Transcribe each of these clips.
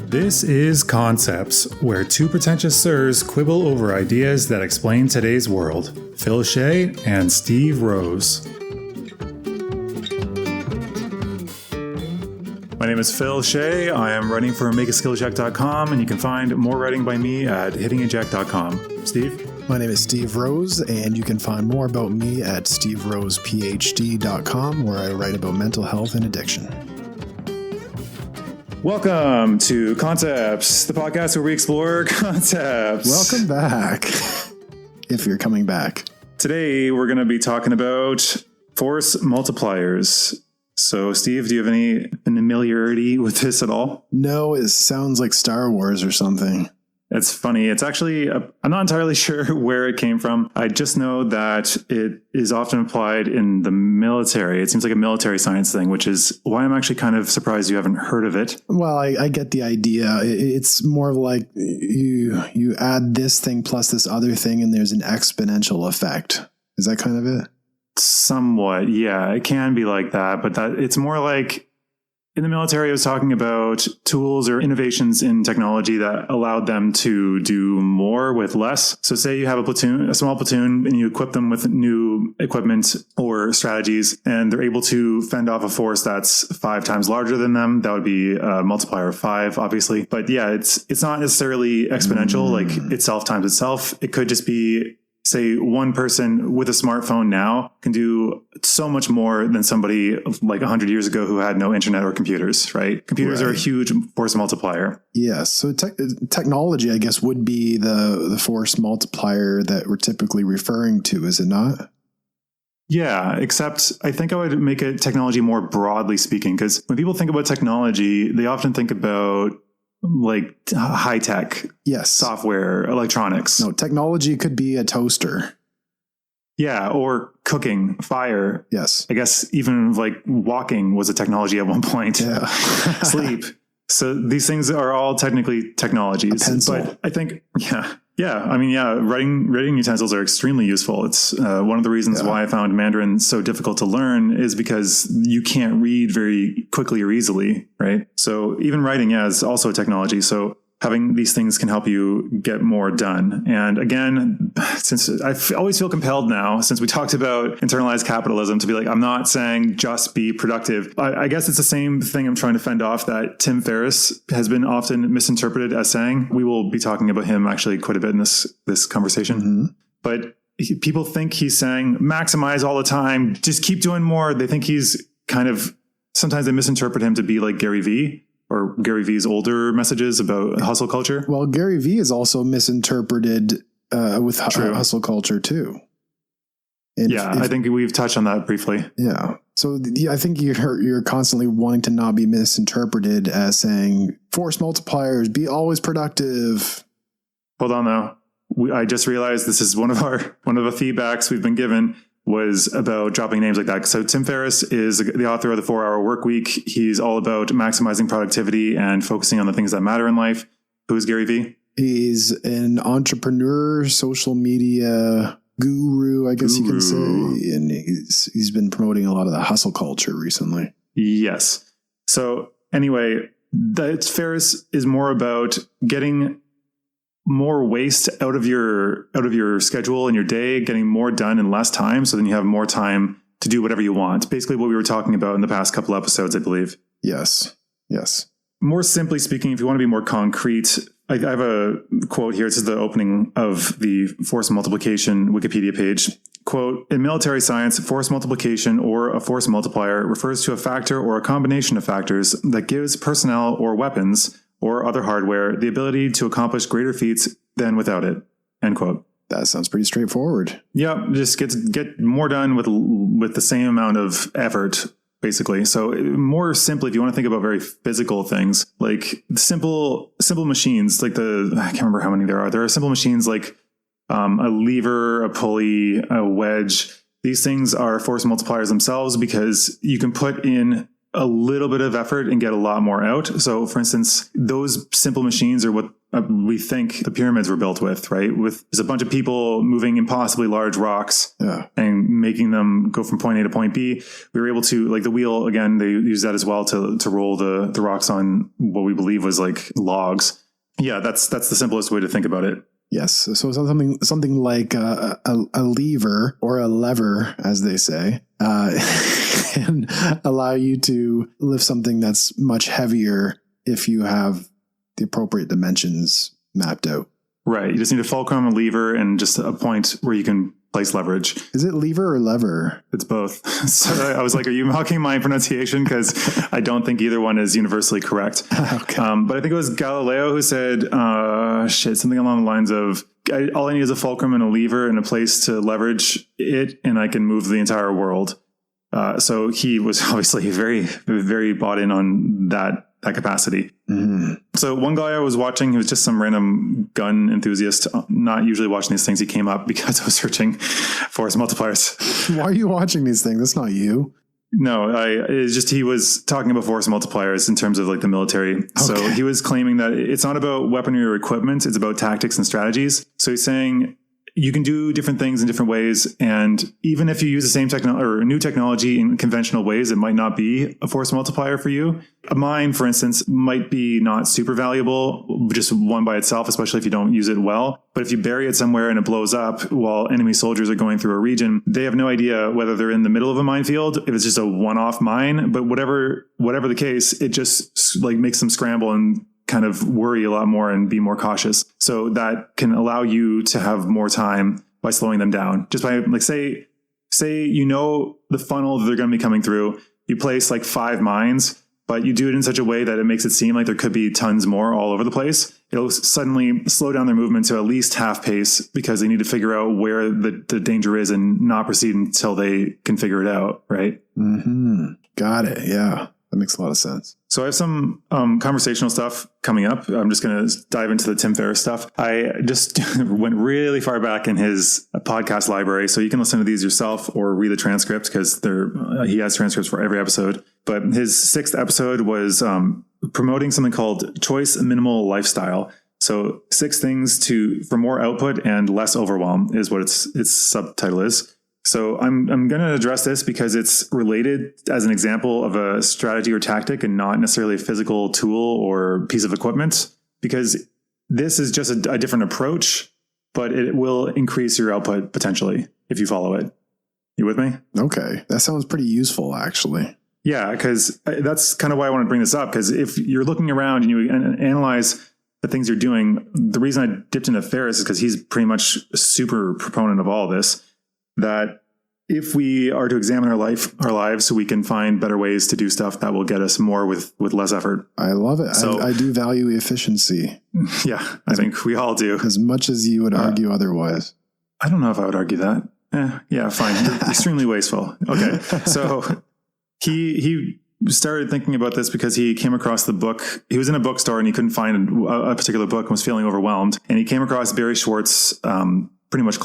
This is Concepts, where two pretentious sirs quibble over ideas that explain today's world. Phil Shea and Steve Rose. My name is Phil Shea. I am writing for makeaskillcheck.com, and you can find more writing by me at hittingeject.com. Steve? My name is Steve Rose, and you can find more about me at steverosephd.com, where I write about mental health and addiction. Welcome to Concepts, the podcast where we explore concepts. Welcome back, if you're coming back. Today, we're going to be talking about force multipliers. So, Steve, do you have any familiarity with this at all? No, it sounds like Star Wars or something. It's funny. It's actually, I'm not entirely sure where it came from. I just know that it is often applied in the military. It seems like a military science thing, which is why I'm actually kind of surprised you haven't heard of it. Well, I get the idea. It's more like you add this thing plus this other thing, and there's an exponential effect. Is that kind of it? Somewhat, yeah. It can be like that, but it's more like in the military, I was talking about tools or innovations in technology that allowed them to do more with less. So say you have a small platoon, and you equip them with new equipment or strategies, and they're able to fend off a force that's 5 times larger than them. That would be a multiplier of 5, obviously. But yeah, it's not necessarily exponential, like itself times itself. It could just be, say, one person with a smartphone now can do so much more than somebody like 100 years ago who had no internet or computers, right? Computers are a huge force multiplier. Yes. So technology, I guess, would be the force multiplier that we're typically referring to, is it not? Yeah, except I think I would make it technology more broadly speaking, because when people think about technology, they often think about like high tech, yes, software, electronics. No, technology could be a toaster. Yeah, or cooking, fire. Yes. I guess even like walking was a technology at one point. Yeah. Sleep. So these things are all technically technologies. A pencil. But I think, writing utensils are extremely useful. It's one of the reasons why I found Mandarin so difficult to learn is because you can't read very quickly or easily, right? So even writing is also a technology. So having these things can help you get more done. And again, since I always feel compelled now, since we talked about internalized capitalism, to be like, I'm not saying just be productive. I guess it's the same thing I'm trying to fend off that Tim Ferriss has been often misinterpreted as saying. We will be talking about him actually quite a bit in this conversation. Mm-hmm. But people think he's saying maximize all the time, just keep doing more. They think he's kind of, sometimes they misinterpret him to be like Gary Vee. Or Gary Vee's older messages about hustle culture. Well, Gary Vee is also misinterpreted with hustle culture too. And I think we've touched on that briefly. Yeah. So I think you're constantly wanting to not be misinterpreted as saying force multipliers, be always productive. Hold on though. I just realized this is one of the feedbacks we've been given was about dropping names like that. So Tim Ferriss is the author of the 4-Hour Workweek. He's all about maximizing productivity and focusing on the things that matter in life. Who's Gary Vee? He's an entrepreneur, social media guru, I guess you can say. And he's been promoting a lot of the hustle culture recently. Yes. So anyway, Ferriss is more about getting more waste out of your schedule and your day, getting more done in less time. So then you have more time to do whatever you want. Basically what we were talking about in the past couple episodes, I believe. Yes. Yes. More simply speaking, if you want to be more concrete, I have a quote here. This is the opening of the force multiplication Wikipedia page. Quote, in military science, force multiplication or a force multiplier refers to a factor or a combination of factors that gives personnel or weapons or other hardware the ability to accomplish greater feats than without it. End quote. That sounds pretty straightforward. Yeah, just get more done with the same amount of effort, basically. So more simply, if you want to think about very physical things, like simple machines, like I can't remember how many there are. There are simple machines like a lever, a pulley, a wedge. These things are force multipliers themselves because you can put in a little bit of effort and get a lot more out. So for instance, those simple machines are what we think the pyramids were built with, right? With there's a bunch of people moving impossibly large rocks and making them go from point A to point B. We were able to, like the wheel, again, they use that as well to roll the rocks on what we believe was like logs. Yeah, that's the simplest way to think about it. Yes. So something like a lever or a lever, as they say, can allow you to lift something that's much heavier if you have the appropriate dimensions mapped out. Right. You just need a fulcrum, a lever, and just a point where you can place leverage. Is it lever or lever? It's both. So I was like, are you mocking my pronunciation? Because I don't think either one is universally correct. Okay. But I think it was Galileo who said, something along the lines of, all I need is a fulcrum and a lever and a place to leverage it, and I can move the entire world. So he was obviously very, very bought in on that capacity. Mm-hmm. So one guy I was watching, he was just some random gun enthusiast, not usually watching these things. He came up because I was searching force multipliers. Why are you watching these things? That's not you. No, it's just he was talking about force multipliers in terms of like the military. Okay. So he was claiming that it's not about weaponry or equipment, it's about tactics and strategies. So he's saying you can do different things in different ways. And even if you use the same technology or new technology in conventional ways, it might not be a force multiplier for you. A mine, for instance, might be not super valuable, just one by itself, especially if you don't use it well. But if you bury it somewhere and it blows up while enemy soldiers are going through a region, they have no idea whether they're in the middle of a minefield, if it's just a one-off mine. But whatever the case, it just like makes them scramble and kind of worry a lot more and be more cautious. So that can allow you to have more time by slowing them down. Just by like, say, you know, the funnel that they're going to be coming through, you place like 5 mines, but you do it in such a way that it makes it seem like there could be tons more all over the place. It'll suddenly slow down their movement to at least half pace because they need to figure out where the danger is and not proceed until they can figure it out. Right. Mm-hmm. Got it. Yeah. That makes a lot of sense. So I have some conversational stuff coming up. I'm just going to dive into the Tim Ferriss stuff. I just went really far back in his podcast library, so you can listen to these yourself or read the transcript because he has transcripts for every episode. But his 6th episode was promoting something called Choice Minimal Lifestyle. So 6 things for more output and less overwhelm is what its subtitle is. So I'm going to address this because it's related as an example of a strategy or tactic and not necessarily a physical tool or piece of equipment, because this is just a different approach, but it will increase your output potentially if you follow it. You with me? Okay. That sounds pretty useful, actually. Yeah, because that's kind of why I want to bring this up, because if you're looking around and you analyze the things you're doing, the reason I dipped into Ferriss is because he's pretty much a super proponent of all of this. That if we are to examine our lives so we can find better ways to do stuff that will get us more with less effort. I love it. So, I do value efficiency. Yeah, I think we all do. As much as you would argue otherwise. I don't know if I would argue that. Yeah, fine. Extremely wasteful. Okay. So he started thinking about this because he came across the book. He was in a bookstore and he couldn't find a particular book and was feeling overwhelmed. And he came across Barry Schwartz's pretty much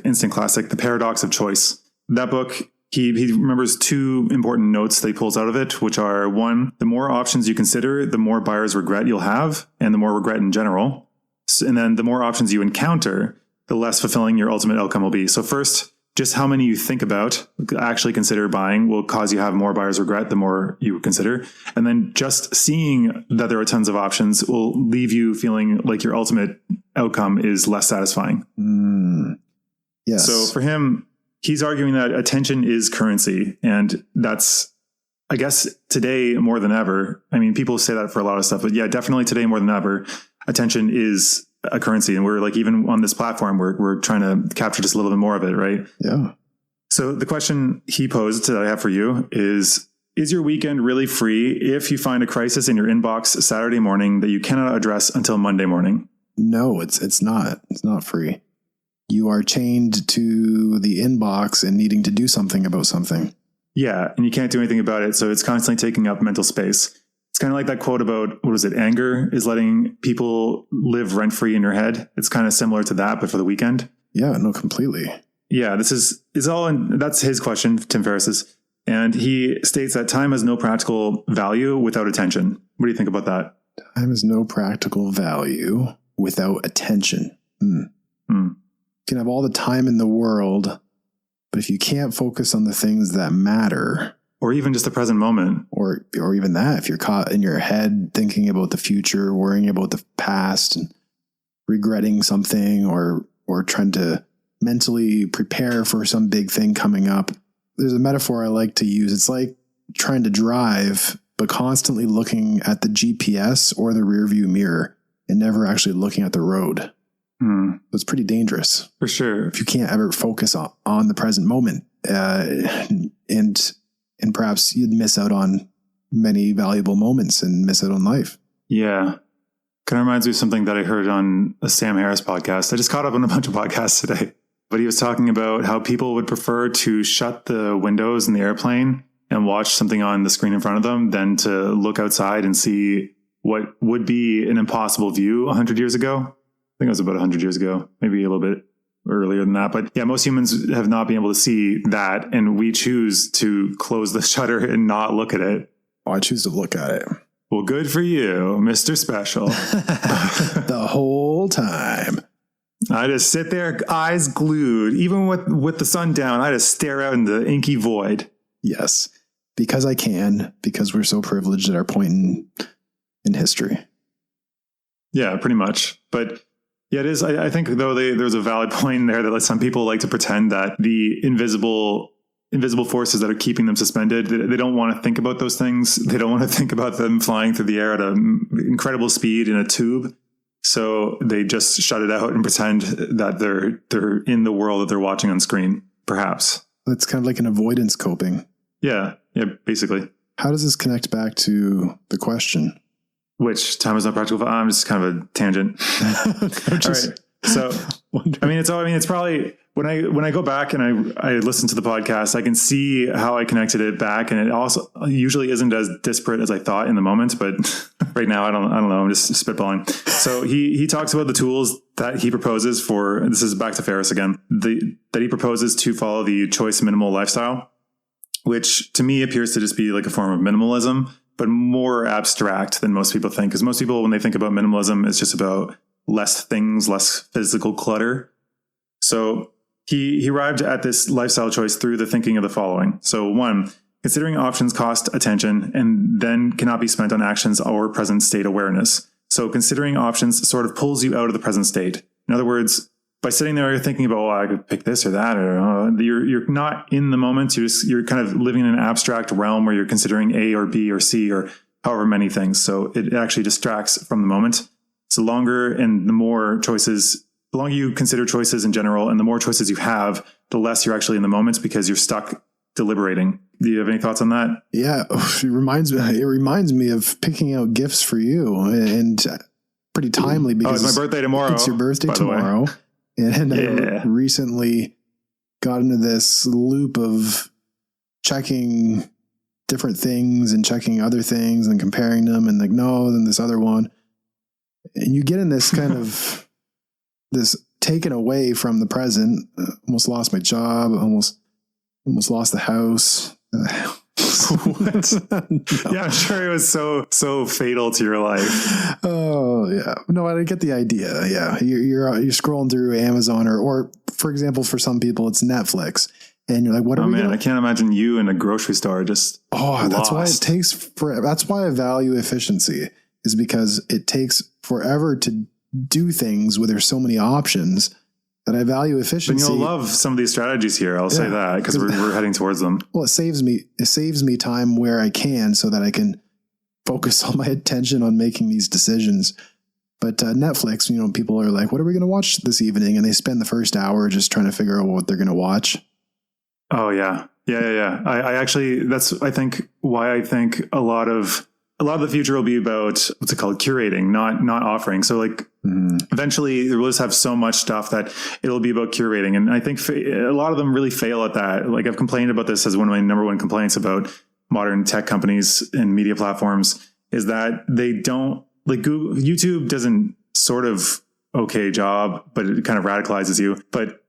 instant classic, The Paradox of Choice. That book, he remembers 2 important notes that he pulls out of it, which are 1, the more options you consider, the more buyer's regret you'll have, and the more regret in general. And then the more options you encounter, the less fulfilling your ultimate outcome will be. So first, just how many you think about, actually consider buying, will cause you to have more buyer's regret the more you consider. And then just seeing that there are tons of options will leave you feeling like your ultimate outcome is less satisfying. Yes. So for him, he's arguing that attention is currency. And that's, I guess, today more than ever. I mean, people say that for a lot of stuff, but yeah, definitely today more than ever, attention is a currency. And we're like, even on this platform, we're trying to capture just a little bit more of it, right? Yeah. So the question he posed that I have for you is your weekend really free if you find a crisis in your inbox Saturday morning that you cannot address until Monday morning? No, it's not. It's not free. You are chained to the inbox and needing to do something about something. Yeah, and you can't do anything about it. So it's constantly taking up mental space. It's kind of like that quote about, what was it? Anger is letting people live rent-free in your head. It's kind of similar to that, but for the weekend. Yeah, no, completely. Yeah, that's his question, Tim Ferriss's. And he states that time has no practical value without attention. What do you think about that? Time has no practical value without attention. You can have all the time in the world, but if you can't focus on the things that matter, or even just the present moment, or even that, if you're caught in your head thinking about the future, worrying about the past, and regretting something, or trying to mentally prepare for some big thing coming up. There's a metaphor I like to use. It's like trying to drive, but constantly looking at the GPS or the rear view mirror and never actually looking at the road. It's pretty dangerous. For sure. If you can't ever focus on the present moment, and perhaps you'd miss out on many valuable moments and miss out on life. Yeah. Kind of reminds me of something that I heard on a Sam Harris podcast. I just caught up on a bunch of podcasts today, but he was talking about how people would prefer to shut the windows in the airplane and watch something on the screen in front of them than to look outside and see what would be an impossible view 100 years ago. I think it was about 100 years ago, maybe a little bit earlier than that. But yeah, most humans have not been able to see that. And we choose to close the shutter and not look at it. Oh, I choose to look at it. Well, good for you, Mr. Special. The whole time. I just sit there, eyes glued, even with the sun down. I just stare out in the inky void. Yes, because I can, because we're so privileged at our point in history. Yeah, pretty much. But yeah, it is. I think, though, there's a valid point in there that some people like to pretend that the invisible forces that are keeping them suspended, they don't want to think about those things. They don't want to think about them flying through the air at an incredible speed in a tube. So they just shut it out and pretend that they're in the world that they're watching on screen, perhaps. It's kind of like an avoidance coping. Yeah, basically. How does this connect back to the question? Which time is not practical? I'm just kind of a tangent. All right. So, it's probably when I go back and I listen to the podcast, I can see how I connected it back, and it also usually isn't as disparate as I thought in the moment. But right now, I don't know. I'm just spitballing. So he talks about the tools that he proposes for. This is back to Ferris again. That he proposes to follow the choice minimal lifestyle, which to me appears to just be like a form of minimalism, but more abstract than most people think. Because most people, when they think about minimalism, it's just about less things, less physical clutter. So he arrived at this lifestyle choice through the thinking of the following. So 1, considering options cost attention and then cannot be spent on actions or present state awareness. So considering options sort of pulls you out of the present state. In other words, by sitting there, you're thinking about, I could pick this or that, or you're not in the moment. You're kind of living in an abstract realm where you're considering A or B or C or however many things. So it actually distracts from the moment. So the longer you consider choices in general, and the more choices you have, the less you're actually in the moment because you're stuck deliberating. Do you have any thoughts on that? Yeah, it reminds me of picking out gifts for you, and pretty timely because it's my birthday tomorrow. It's your birthday tomorrow, and I recently got into this loop of checking different things and checking other things and comparing them, and like, no, then this other one. And you get in this kind of this taken away from the present. Almost lost my job. Almost lost the house. What? No. Yeah, I'm sure it was so fatal to your life. Oh yeah, no, I get the idea. Yeah, you're scrolling through Amazon or for example, for some people it's Netflix, and you're like, what? I can't imagine you in a grocery store just. That's why it takes forever. That's why I value efficiency. Is because it takes forever to do things where there's so many options that I value efficiency. But you'll love some of these strategies here. I'll say that because we're heading towards them. Well, it saves me time where I can so that I can focus all my attention on making these decisions. But Netflix, people are like, what are we going to watch this evening? And they spend the first hour just trying to figure out what they're going to watch. Oh yeah. Yeah. I actually, I think why I think a lot of the future will be about what's it called? Curating, not offering. So like eventually we'll just have so much stuff that it'll be about curating. And I think a lot of them really fail at that. Like I've complained about this as one of my number one complaints about modern tech companies and media platforms is that they don't like YouTube doesn't sort of okay job, but it kind of radicalizes you. But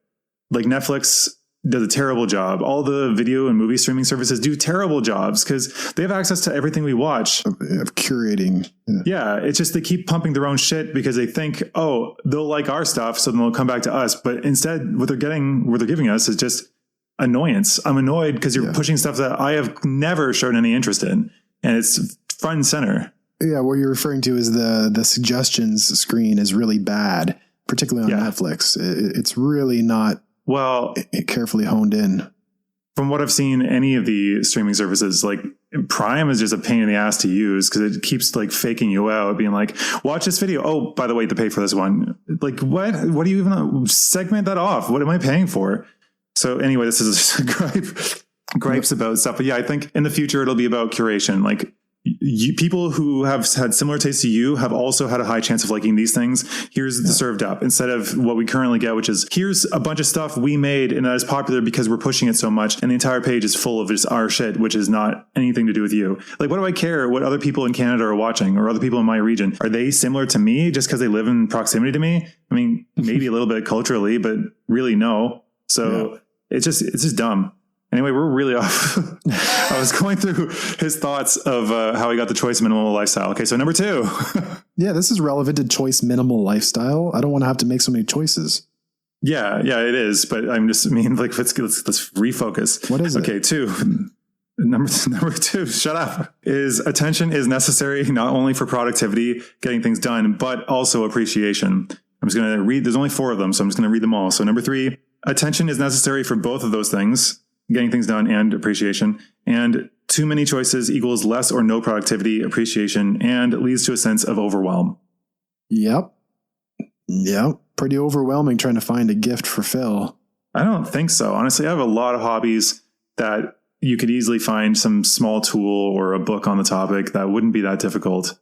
like Netflix does a terrible job. All the video and movie streaming services do terrible jobs because they have access to everything we watch. Of curating. Yeah, it's just they keep pumping their own shit because they think, oh, they'll like our stuff, so then they'll come back to us. But instead, what they're giving us is just annoyance. I'm annoyed because you're pushing stuff that I have never shown any interest in, and it's front and center. Yeah, what you're referring to is the suggestions screen is really bad, particularly on Netflix. It's really not carefully honed in. From what I've seen, any of the streaming services, like Prime is just a pain in the ass to use because it keeps like faking you out, being like, watch this video. Oh, by the way, to pay for this one. Like, what? What do you even segment that off? What am I paying for? So anyway, this is gripes about stuff. But yeah, I think in the future, it'll be about curation. Like, people who have had similar tastes to you have also had a high chance of liking these things. Here's the served up instead of what we currently get, which is here's a bunch of stuff we made and that is popular because we're pushing it so much. And the entire page is full of just our shit, which is not anything to do with you. Like, what do I care what other people in Canada are watching or other people in my region? Are they similar to me just because they live in proximity to me? I mean, maybe a little bit culturally, but really no. So it's just dumb. Anyway, we're really off. I was going through his thoughts of how he got the choice minimal lifestyle. Okay, so number 2. Yeah, this is relevant to choice minimal lifestyle. I don't want to have to make so many choices. Yeah, it is. But let's refocus. What is it? Okay, 2. Number 2, shut up, is attention is necessary not only for productivity, getting things done, but also appreciation. I'm just going to read. There's only 4 of them, so I'm just going to read them all. So number 3, attention is necessary for both of those things, getting things done and appreciation. And too many choices equals less or no productivity, appreciation, and leads to a sense of overwhelm. Yep. Pretty overwhelming trying to find a gift for Phil. I don't think so. Honestly, I have a lot of hobbies that you could easily find some small tool or a book on the topic that wouldn't be that difficult.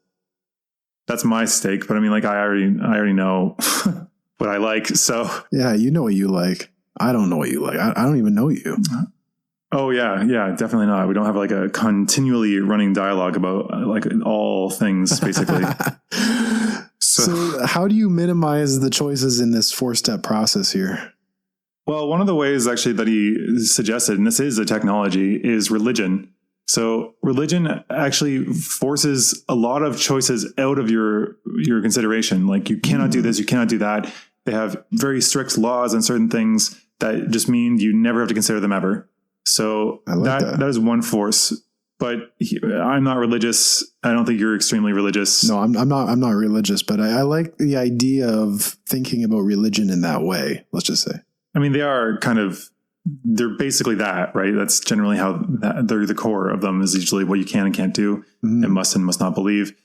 That's my stake. But I mean, like, I already know what I like. So yeah, you know what you like. I don't know what you like. I don't even know you. Oh, yeah, definitely not. We don't have like a continually running dialogue about like all things, basically. So how do you minimize the choices in this 4-step process here? Well, one of the ways actually that he suggested, and this is a technology, is religion. So religion actually forces a lot of choices out of your consideration. Like, you cannot do this, you cannot do that. They have very strict laws on certain things that just mean you never have to consider them ever. So that is one force. But I'm not religious. I don't think you're extremely religious. No, I'm not religious, but I like the idea of thinking about religion in that way. Let's just say. I mean, they're basically that, right? That's generally how they're the core of them, is usually what you can and can't do, and must not believe,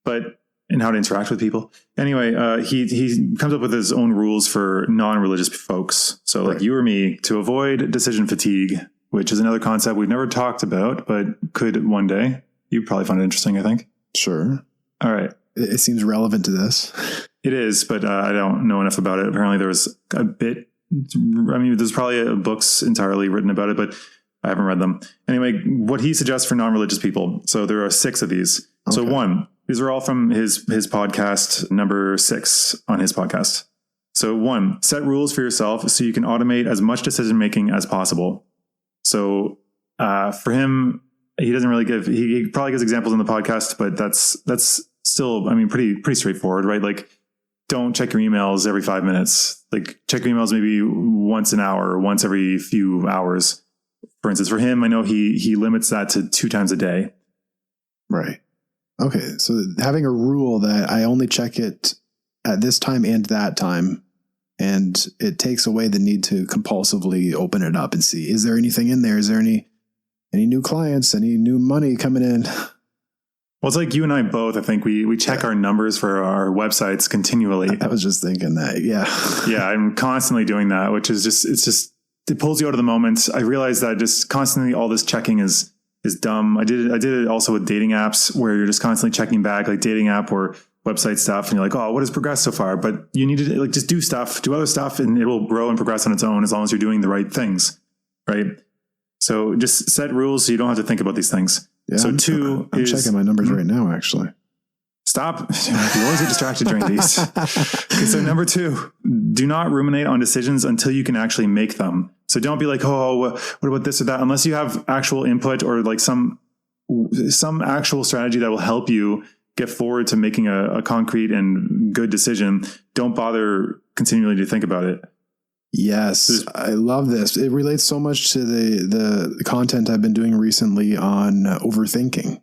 and how to interact with people. Anyway, he comes up with his own rules for non-religious folks. So like you or me, to avoid decision fatigue, which is another concept we've never talked about, but could one day. You'd probably find it interesting, I think. Sure. All right. It seems relevant to this. It is, but I don't know enough about it. Apparently there was a bit, I mean, there's probably books entirely written about it, but I haven't read them. Anyway, what he suggests for non-religious people. So there are 6 of these. Okay. So 1, these are all from his podcast, number 6 on his podcast. So 1, set rules for yourself so you can automate as much decision-making as possible. So for him, he doesn't really he probably gives examples in the podcast, but that's still, I mean, pretty straightforward, right? Like, don't check your emails every 5 minutes. Like, check your emails maybe once an hour or once every few hours. For instance, for him, I know he limits that to 2 times a day. Right. Okay. So having a rule that I only check it at this time and that time, and it takes away the need to compulsively open it up and see, is there anything in there? Is there any new clients, any new money coming in? Well, it's like you and I both, I think we check our numbers for our websites continually. I was just thinking that. Yeah. Yeah. I'm constantly doing that, which is it pulls you out of the moment. I realized that just constantly all this checking is dumb. I did it also with dating apps where you're just constantly checking back, like dating app or website stuff. And you're like, oh, what has progressed so far? But you need to just do other stuff, and it will grow and progress on its own as long as you're doing the right things. Right. So just set rules so you don't have to think about these things. Yeah, so 2 I'm checking my numbers right now, actually. Stop. You always get distracted during these. Okay, so number 2, do not ruminate on decisions until you can actually make them. So don't be like, oh, what about this or that? Unless you have actual input or like some actual strategy that will help you get forward to making a concrete and good decision, don't bother continually to think about it. Yes, I love this. It relates so much to the content I've been doing recently on overthinking.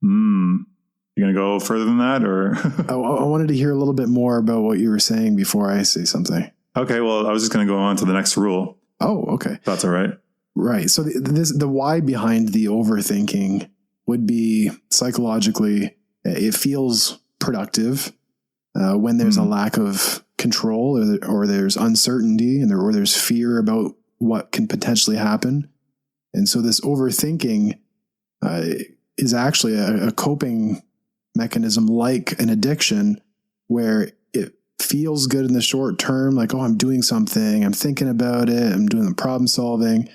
You're going to go further than that, or? I wanted to hear a little bit more about what you were saying before I say something. Okay, well, I was just going to go on to the next rule. Oh, okay. That's all right. Right. So the why behind the overthinking would be psychologically, it feels productive when there's a lack of control or there's uncertainty or there's fear about what can potentially happen. And so this overthinking is actually a coping mechanism like an addiction where it feels good in the short term, like, oh, I'm doing something, I'm thinking about it, I'm doing the problem solving.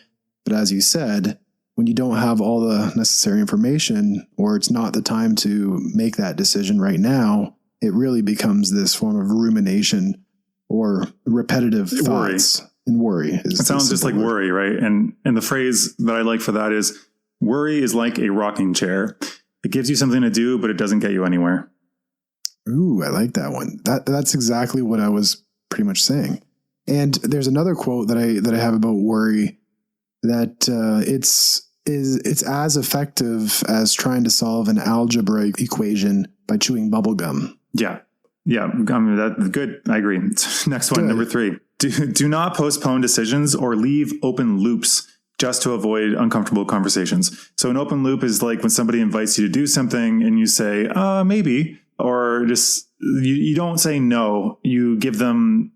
But as you said, when you don't have all the necessary information or it's not the time to make that decision right now, it really becomes this form of rumination or repetitive thoughts and worry. It sounds just like worry, right? And the phrase that I like for that is, worry is like a rocking chair. It gives you something to do, but it doesn't get you anywhere. Ooh, I like that one. That's exactly what I was pretty much saying. And there's another quote that I have about worry that it's as effective as trying to solve an algebra equation by chewing bubble gum. Yeah. I mean, that's good. I agree. Next one, number 3. Do not postpone decisions or leave open loops just to avoid uncomfortable conversations. So an open loop is like when somebody invites you to do something and you say, maybe, or just, you don't say no. You give them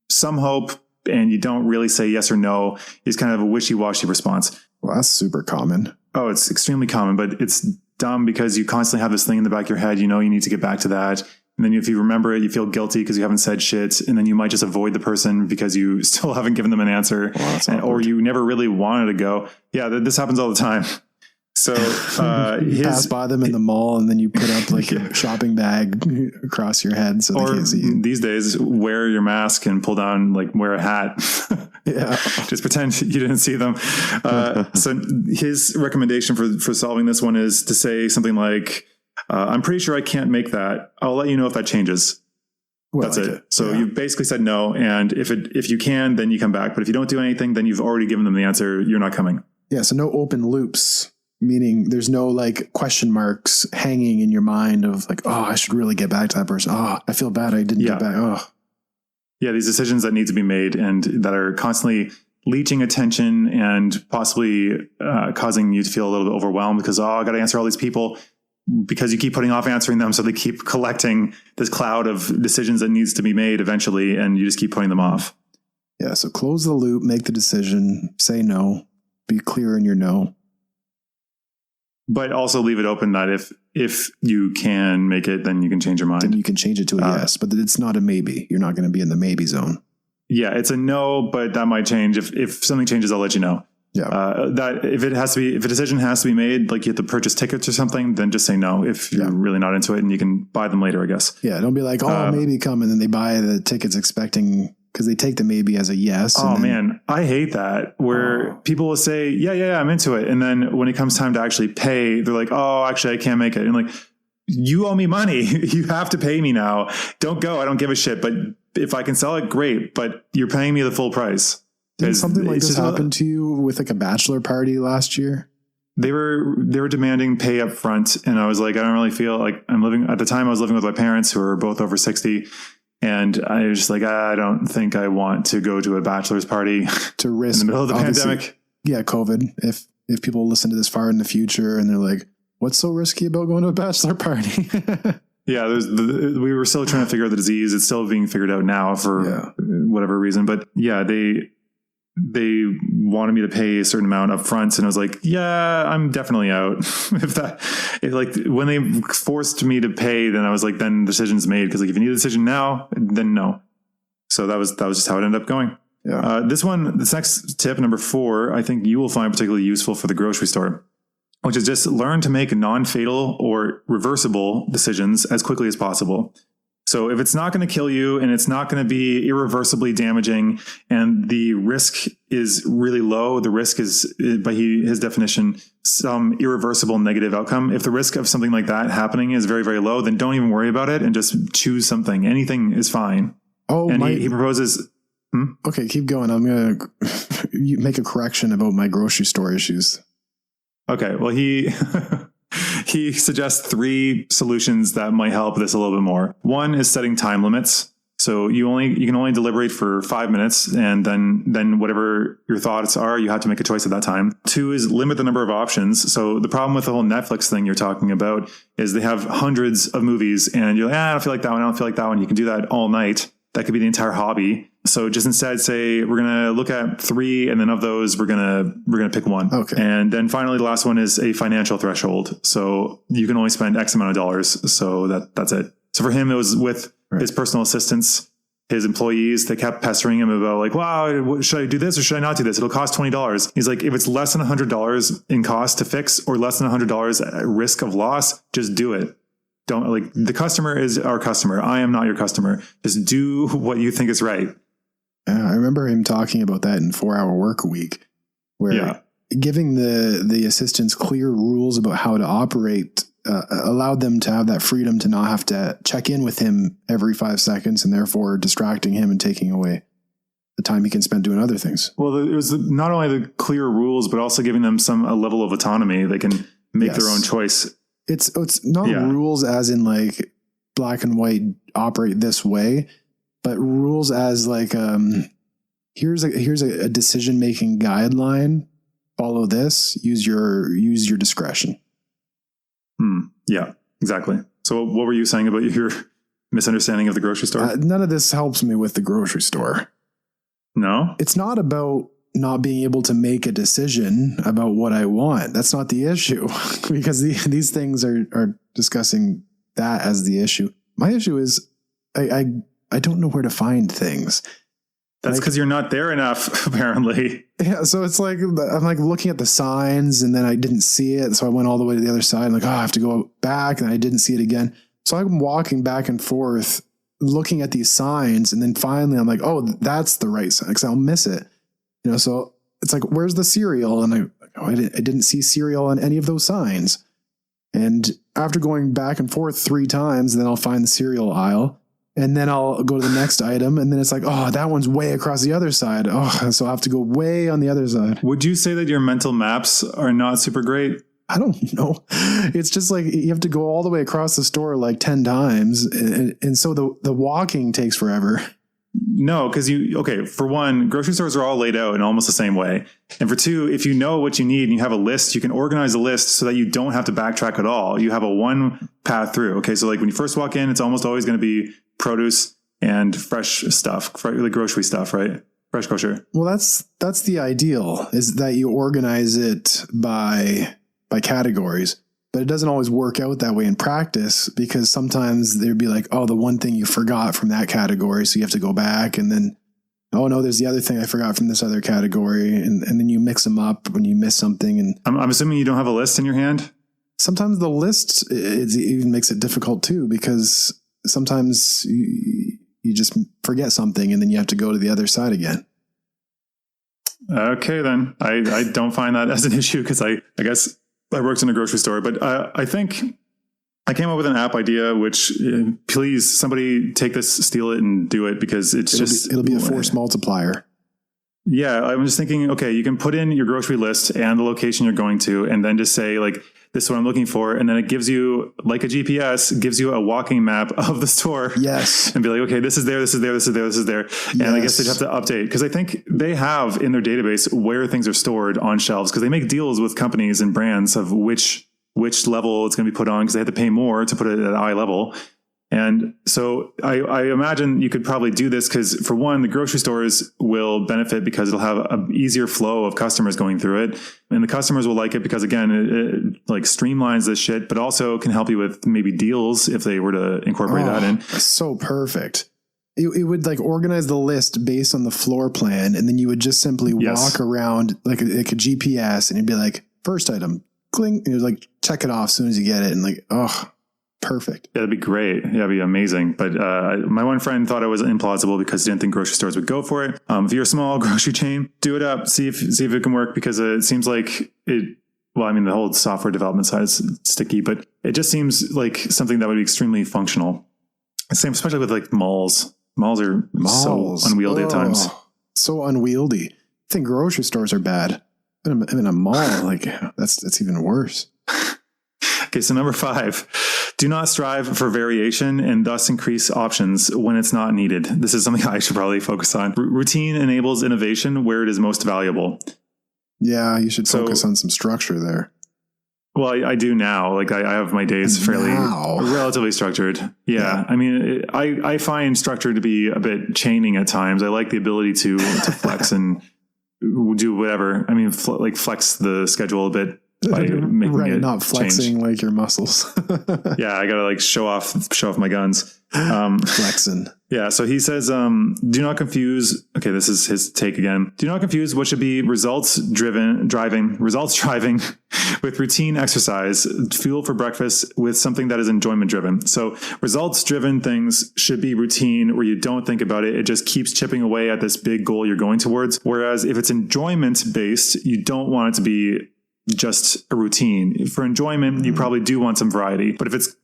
some hope and you don't really say yes or no. It's kind of a wishy-washy response. Well, that's super common. Oh, it's extremely common, but it's dumb because you constantly have this thing in the back of your head. You know, you need to get back to that. And then if you remember it, you feel guilty because you haven't said shit. And then you might just avoid the person because you still haven't given them an answer, or you never really wanted to go. Yeah, this happens all the time. So you pass by them in the mall and then you put up like a shopping bag across your head so they can't see you. These days, wear your mask and pull down, like wear a hat. Yeah, just pretend you didn't see them. So his recommendation for solving this one is to say something like, I'm pretty sure I can't make that. I'll let you know if that changes. Well, that's it. So you basically said no. And if you can, then you come back. But if you don't do anything, then you've already given them the answer. You're not coming. Yeah. So no open loops, meaning there's no like question marks hanging in your mind of like, oh, I should really get back to that person. Oh, I feel bad. I didn't get back. Oh, yeah. These decisions that need to be made and that are constantly leeching attention and possibly causing you to feel a little bit overwhelmed because, I got to answer all these people. Because you keep putting off answering them. So they keep collecting this cloud of decisions that needs to be made eventually. And you just keep putting them off. Yeah. So close the loop, make the decision, say no, be clear in your no. But also leave it open that if you can make it, then you can change your mind. Then you can change it to a yes, but it's not a maybe. You're not going to be in the maybe zone. Yeah. It's a no, but that might change. If something changes, I'll let you know. Yeah. That if a decision has to be made, like you have to purchase tickets or something, then just say no if you're really not into it and you can buy them later, I guess. Yeah. Don't be like, maybe come. And then they buy the tickets expecting, because they take the maybe as a yes. Oh man, I hate that where people will say, yeah, I'm into it. And then when it comes time to actually pay, they're like, oh, actually I can't make it. And like, you owe me money. You have to pay me now. Don't go. I don't give a shit. But if I can sell it, great. But you're paying me the full price. Did something like this happen to you with like a bachelor party last year? They were demanding pay up front. And I was like, I don't really feel like at the time I was living with my parents who were both over 60. And I was just like, I don't think I want to go to a bachelor's party to risk in the middle of the pandemic. Yeah. COVID. If people listen to this far in the future and they're like, what's so risky about going to a bachelor party? Yeah, we were still trying to figure out the disease. It's still being figured out now for whatever reason. But yeah, they wanted me to pay a certain amount up front. And I was like, yeah, I'm definitely out. When they forced me to pay, then I was like, then the decision's made. Cause like, if you need a decision now, then no. So that was just how it ended up going. Yeah. This next tip, number 4, I think you will find particularly useful for the grocery store, which is just learn to make non-fatal or reversible decisions as quickly as possible. So if it's not going to kill you and it's not going to be irreversibly damaging and the risk is really low, the risk is, by his definition, some irreversible negative outcome. If the risk of something like that happening is very, very low, then don't even worry about it and just choose something. Anything is fine. Oh, and he proposes... Okay, keep going. I'm going to make a correction about my grocery store issues. Okay, well, he suggests 3 solutions that might help this a little bit more. One is setting time limits. So you can only deliberate for 5 minutes, and then whatever your thoughts are, you have to make a choice at that time. 2 is limit the number of options. So the problem with the whole Netflix thing you're talking about is they have hundreds of movies, and you're like, I don't feel like that one. I don't feel like that one. You can do that all night. That could be the entire hobby. So just instead say, we're going to look at 3, and then of those, we're going to pick one. Okay. And then finally, the last one is a financial threshold. So you can only spend X amount of dollars. So that's it. So for him, it was with his personal assistants, his employees. They kept pestering him about like, wow, should I do this or should I not do this? It'll cost $20. He's like, if it's less than $100 in cost to fix or less than $100 at risk of loss, just do it. Don't like, the customer is our customer. I am not your customer. Just do what you think is right. I remember him talking about that in 4-Hour Work Week, where giving the assistants clear rules about how to operate allowed them to have that freedom to not have to check in with him every 5 seconds and therefore distracting him and taking away the time he can spend doing other things. Well, it was not only the clear rules, but also giving them a level of autonomy. They can make their own choice. It's not rules as in like black and white operate this way, but rules as like, here's a decision-making guideline. Follow this, use your discretion. Yeah, exactly. So what were you saying about your misunderstanding of the grocery store? None of this helps me with the grocery store. No? It's not about not being able to make a decision about what I want. That's not the issue because these things are discussing that as the issue. My issue is I don't know where to find things. That's because you're not there enough, apparently. Yeah, so it's like I'm like looking at the signs and then I didn't see it. So I went all the way to the other side. I'm like, I have to go back, and I didn't see it again. So I'm walking back and forth looking at these signs, and then finally I'm like, oh, that's the right sign because I'll miss it. So it's like, where's the cereal? And I didn't see cereal on any of those signs. And after going back and forth 3 times, then I'll find the cereal aisle. And then I'll go to the next item, and then it's like, oh, that one's way across the other side. Oh, so I have to go way on the other side. Would you say that your mental maps are not super great? I don't know. It's just like you have to go all the way across the store like 10 times. And so the walking takes forever. No, because for one, grocery stores are all laid out in almost the same way. And for 2, if you know what you need and you have a list, you can organize a list so that you don't have to backtrack at all. You have a one path through. Okay, so like when you first walk in, it's almost always going to be produce and fresh stuff, like grocery stuff, right? Fresh kosher. Well, that's the ideal, is that you organize it by categories. But it doesn't always work out that way in practice, because sometimes there'd be like, oh, the one thing you forgot from that category. So you have to go back, and then, oh no, there's the other thing I forgot from this other category. And then you mix them up when you miss something. And I'm assuming you don't have a list in your hand. Sometimes the list even makes it difficult too, because sometimes you just forget something and then you have to go to the other side again. Okay, then I don't find that as an issue, because I guess I worked in a grocery store, but I think I came up with an app idea, which please somebody take this, steal it and do it, because it'll be a force multiplier. Yeah. I'm just thinking, okay, you can put in your grocery list and the location you're going to, and then just say like, this is what I'm looking for. And then it gives you, like a GPS, gives you a walking map of the store. Yes. And be like, okay, this is there, this is there, this is there, this is there. And I guess they'd have to update, because I think they have in their database where things are stored on shelves, because they make deals with companies and brands of which level it's going to be put on, because they have to pay more to put it at eye level. And so I imagine you could probably do this because, for one, the grocery stores will benefit because it'll have an easier flow of customers going through it. And the customers will like it because, again, it like streamlines this shit, but also can help you with maybe deals if they were to incorporate that in. So perfect. It would like organize the list based on the floor plan. And then you would just simply walk around like a GPS, and you'd be like, first item, cling. And you'd like check it off as soon as you get it. And like, perfect. Yeah, that'd be great. Yeah, that'd be amazing. But my one friend thought it was implausible because he didn't think grocery stores would go for it. If you're a small grocery chain, do it up. See if it can work, because it seems like it. Well, I mean, the whole software development side is sticky, but it just seems like something that would be extremely functional. Same, especially with like malls. Malls are so unwieldy at times. So unwieldy. I think grocery stores are bad. In a mall, like that's even worse. Okay, so number 5, do not strive for variation and thus increase options when it's not needed. This is something I should probably focus on. Routine enables innovation where it is most valuable. Yeah, you should focus on some structure there. Well, I do now. Like I have my days relatively structured. Yeah. I mean, I find structure to be a bit chaining at times. I like the ability to flex and do whatever. I mean, flex the schedule a bit by making it not flexing change. Like your muscles. Yeah, I gotta like show off my guns. Flexing. Yeah, so he says, do not confuse. Okay, this is his take again. Do not confuse what should be results driving with routine exercise, fuel for breakfast, with something that is enjoyment driven. So results driven things should be routine where you don't think about it. It just keeps chipping away at this big goal you're going towards. Whereas if it's enjoyment based, you don't want it to be just a routine. For enjoyment, you probably do want some variety. But if it's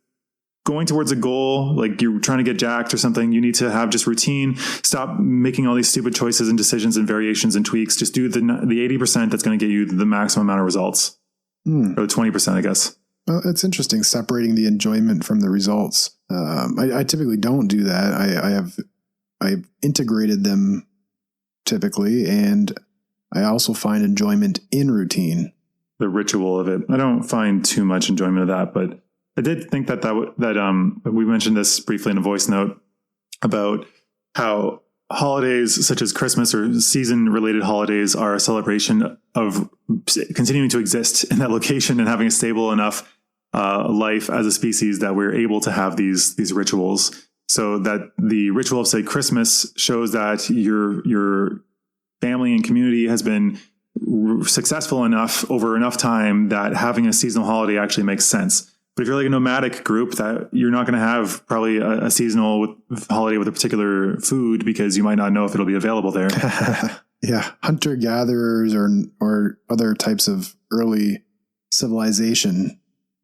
going towards a goal, like you're trying to get jacked or something, you need to have just routine. Stop making all these stupid choices and decisions and variations and tweaks. Just do the 80% that's going to get you the maximum amount of results. Or 20%, I guess. Well, it's interesting separating the enjoyment from the results. I typically don't do that. I've integrated them typically, and I also find enjoyment in routine. The ritual of it. I don't find too much enjoyment of that, but I did think that we mentioned this briefly in a voice note about how holidays such as Christmas or season-related holidays are a celebration of continuing to exist in that location and having a stable enough life as a species that we're able to have these rituals. So that the ritual of, say, Christmas shows that your family and community has been successful enough over enough time that having a seasonal holiday actually makes sense. But if you're like a nomadic group, that you're not going to have probably a seasonal holiday with a particular food because you might not know if it'll be available there. Yeah. Hunter-gatherers or other types of early civilization,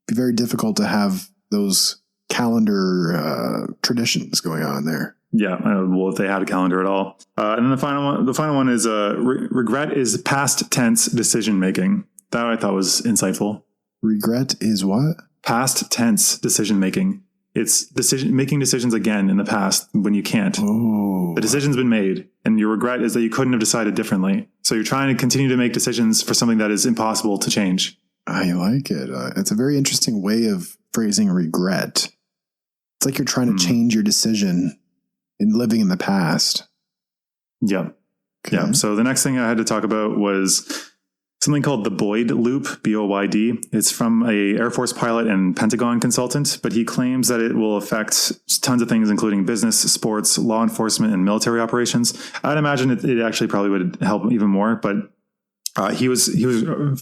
be very difficult to have those calendar traditions going on there. Yeah, well, if they had a calendar at all. And then the final one is regret is past tense decision making. That I thought was insightful. Regret is what? Past tense decision making. It's making decisions again in the past when you can't. Oh. The decision's been made, and your regret is that you couldn't have decided differently. So you're trying to continue to make decisions for something that is impossible to change. I like it. It's a very interesting way of phrasing regret. It's like you're trying to change your decision in living in the past. Yeah. Okay. Yeah. So the next thing I had to talk about was something called the Boyd loop, B-O-Y-D. It's from a Air Force pilot and Pentagon consultant, but he claims that it will affect tons of things, including business, sports, law enforcement, and military operations. I'd imagine it actually probably would help even more, but he was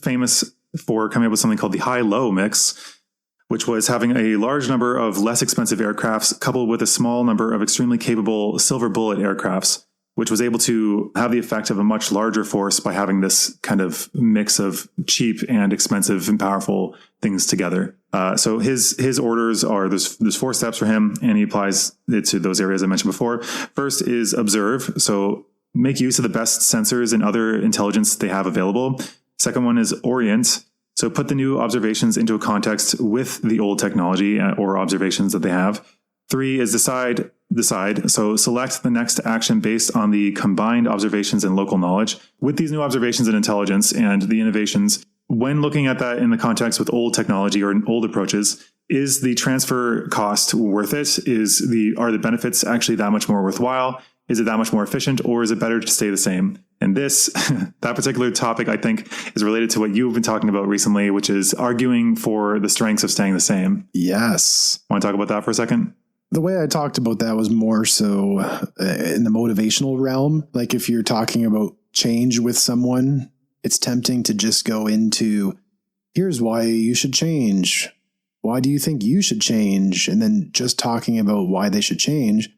famous for coming up with something called the high-low mix, which was having a large number of less expensive aircrafts coupled with a small number of extremely capable silver bullet aircrafts, which was able to have the effect of a much larger force by having this kind of mix of cheap and expensive and powerful things together. So his orders are, there's 4 steps for him, and he applies it to those areas I mentioned before. First is observe. So make use of the best sensors and other intelligence they have available. Second one is orient. So put the new observations into a context with the old technology or observations that they have. 3 is decide. So select the next action based on the combined observations and local knowledge. With these new observations and intelligence and the innovations, when looking at that in the context with old technology or old approaches, is the transfer cost worth it? Are the benefits actually that much more worthwhile? Is it that much more efficient, or is it better to stay the same? And that particular topic, I think, is related to what you've been talking about recently, which is arguing for the strengths of staying the same. Yes. Want to talk about that for a second? The way I talked about that was more so in the motivational realm. Like if you're talking about change with someone, it's tempting to just go into, here's why you should change. why do you think you should change? And then just talking about why they should change,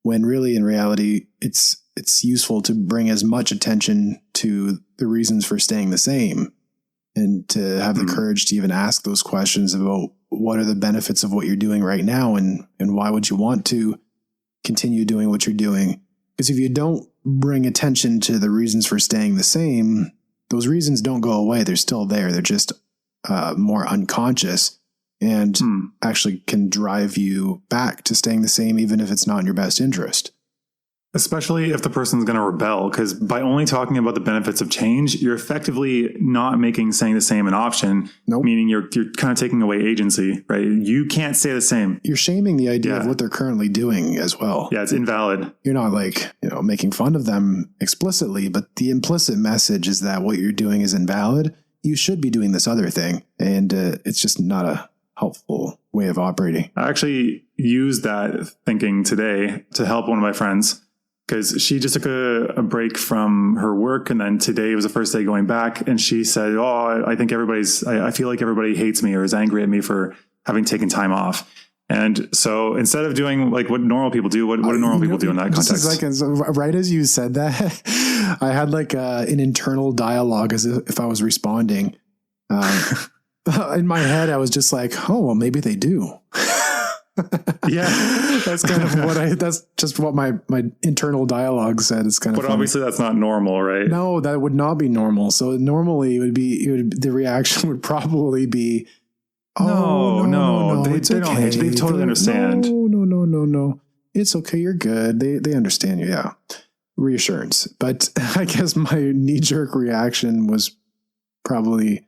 when really in reality, it's useful to bring as much attention to the reasons for staying the same, and to have the courage to even ask those questions about what are the benefits of what you're doing right now, and why would you want to continue doing what you're doing? Because if you don't bring attention to the reasons for staying the same, those reasons don't go away. They're still there. They're just more unconscious, and actually can drive you back to staying the same, even if it's not in your best interest. Especially if the person's going to rebel, because by only talking about the benefits of change, you're effectively not making staying the same an option. Nope. Meaning you're kind of taking away agency, right? You can't stay the same. You're shaming the idea of what they're currently doing as well. Yeah, it's invalid. You're not making fun of them explicitly, but the implicit message is that what you're doing is invalid. You should be doing this other thing, and it's just not a helpful way of operating. I actually used that thinking today to help one of my friends, because she just took a break from her work, and then today was the first day going back, and she said, I think I feel like everybody hates me or is angry at me for having taken time off. And so instead of doing like what normal people do, what do normal people do in that context? So right as you said that, I had like an internal dialogue as if I was responding. In my head, I was just like, oh, well, maybe they do. Yeah, that's kind of that's just what my internal dialogue said. It's kind of, but obviously that's not normal, right? No, that would not be normal. So normally the reaction would probably be, no, they don't hate you. They totally understand. No. It's okay. You're good. They understand you. Yeah. Reassurance. But I guess my knee-jerk reaction was probably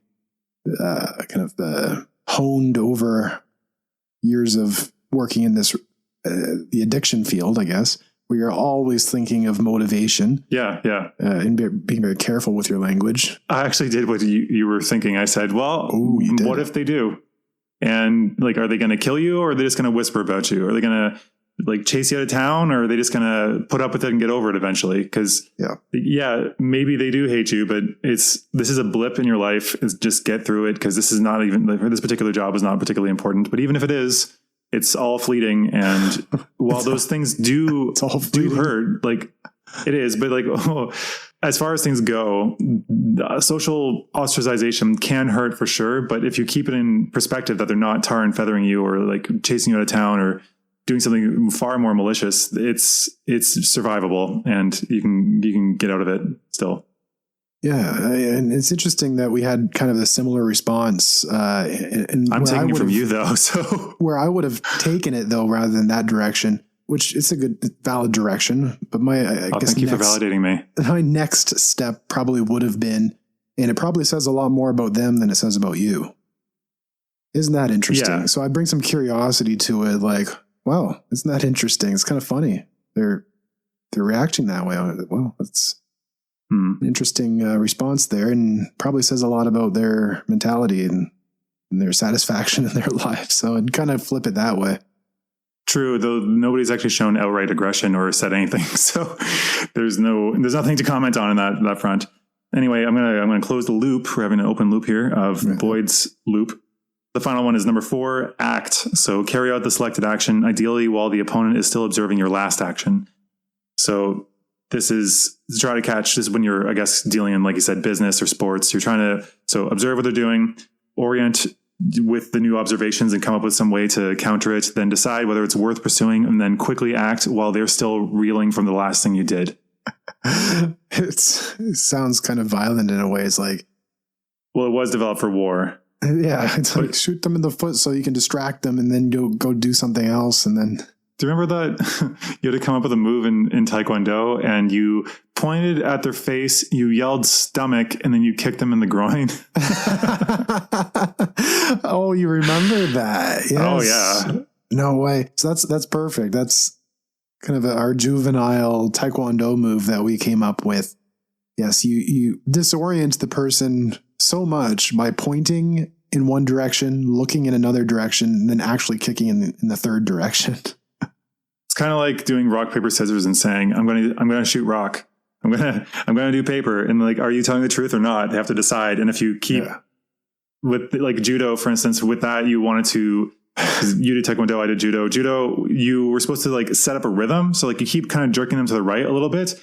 kind of honed over years of working in this the addiction field, I guess, where you're always thinking of motivation. Yeah. And being very careful with your language. I actually did what you were thinking. I said, well, what if they do? And like, are they going to kill you, or are they just going to whisper about you? Are they going to like chase you out of town, or are they just going to put up with it and get over it eventually? Because maybe they do hate you, but this is a blip in your life. It's just get through it, because this is not even, this particular job is not particularly important. But even if it is, it's all fleeting. And while those things do hurt, like it is, but like, as far as things go, social ostracization can hurt for sure. But if you keep it in perspective that they're not tar and feathering you, or like chasing you out of town, or doing something far more malicious, it's survivable, and you can get out of it still. Yeah, and it's interesting that we had kind of a similar response. And I'm taking it from you though, so where I would have taken it though, rather than that direction, which it's a good valid direction. But I guess thank you for validating me. My next step probably would have been, and it probably says a lot more about them than it says about you. Isn't that interesting? Yeah. So I bring some curiosity to it, like, wow, isn't that interesting? It's kind of funny. They're reacting that way. Well, it's an interesting response there, and probably says a lot about their mentality and their satisfaction in their life. So I'd kind of flip it that way. True, though nobody's actually shown outright aggression or said anything, so there's nothing to comment on in that front. Anyway, I'm gonna close the loop. We're having an open loop here of Boyd's loop. The final one is number 4, act. So carry out the selected action, ideally while the opponent is still observing your last action. So this is to try to catch. This is when you're, I guess, dealing in, like you said, business or sports. You're trying to observe what they're doing, orient with the new observations, and come up with some way to counter it. Then decide whether it's worth pursuing, and then quickly act while they're still reeling from the last thing you did. It sounds kind of violent in a way. It's like, well, it was developed for war. Yeah, it's like shoot them in the foot so you can distract them, and then go do something else, and then. Do you remember that you had to come up with a move in Taekwondo, and you pointed at their face, you yelled stomach, and then you kicked them in the groin? Oh, you remember that? Yes. Oh yeah. No way. So that's perfect. That's kind of our juvenile Taekwondo move that we came up with. Yes, you disorient the person so much by pointing in one direction, looking in another direction, and then actually kicking in the third direction. It's kind of like doing rock, paper, scissors and saying, I'm going to shoot rock. I'm going to do paper. And like, are you telling the truth or not? They have to decide. And if you keep with like judo, for instance, with that, you wanted to, you did Taekwondo, I did judo. Judo, you were supposed to like set up a rhythm. So like you keep kind of jerking them to the right a little bit,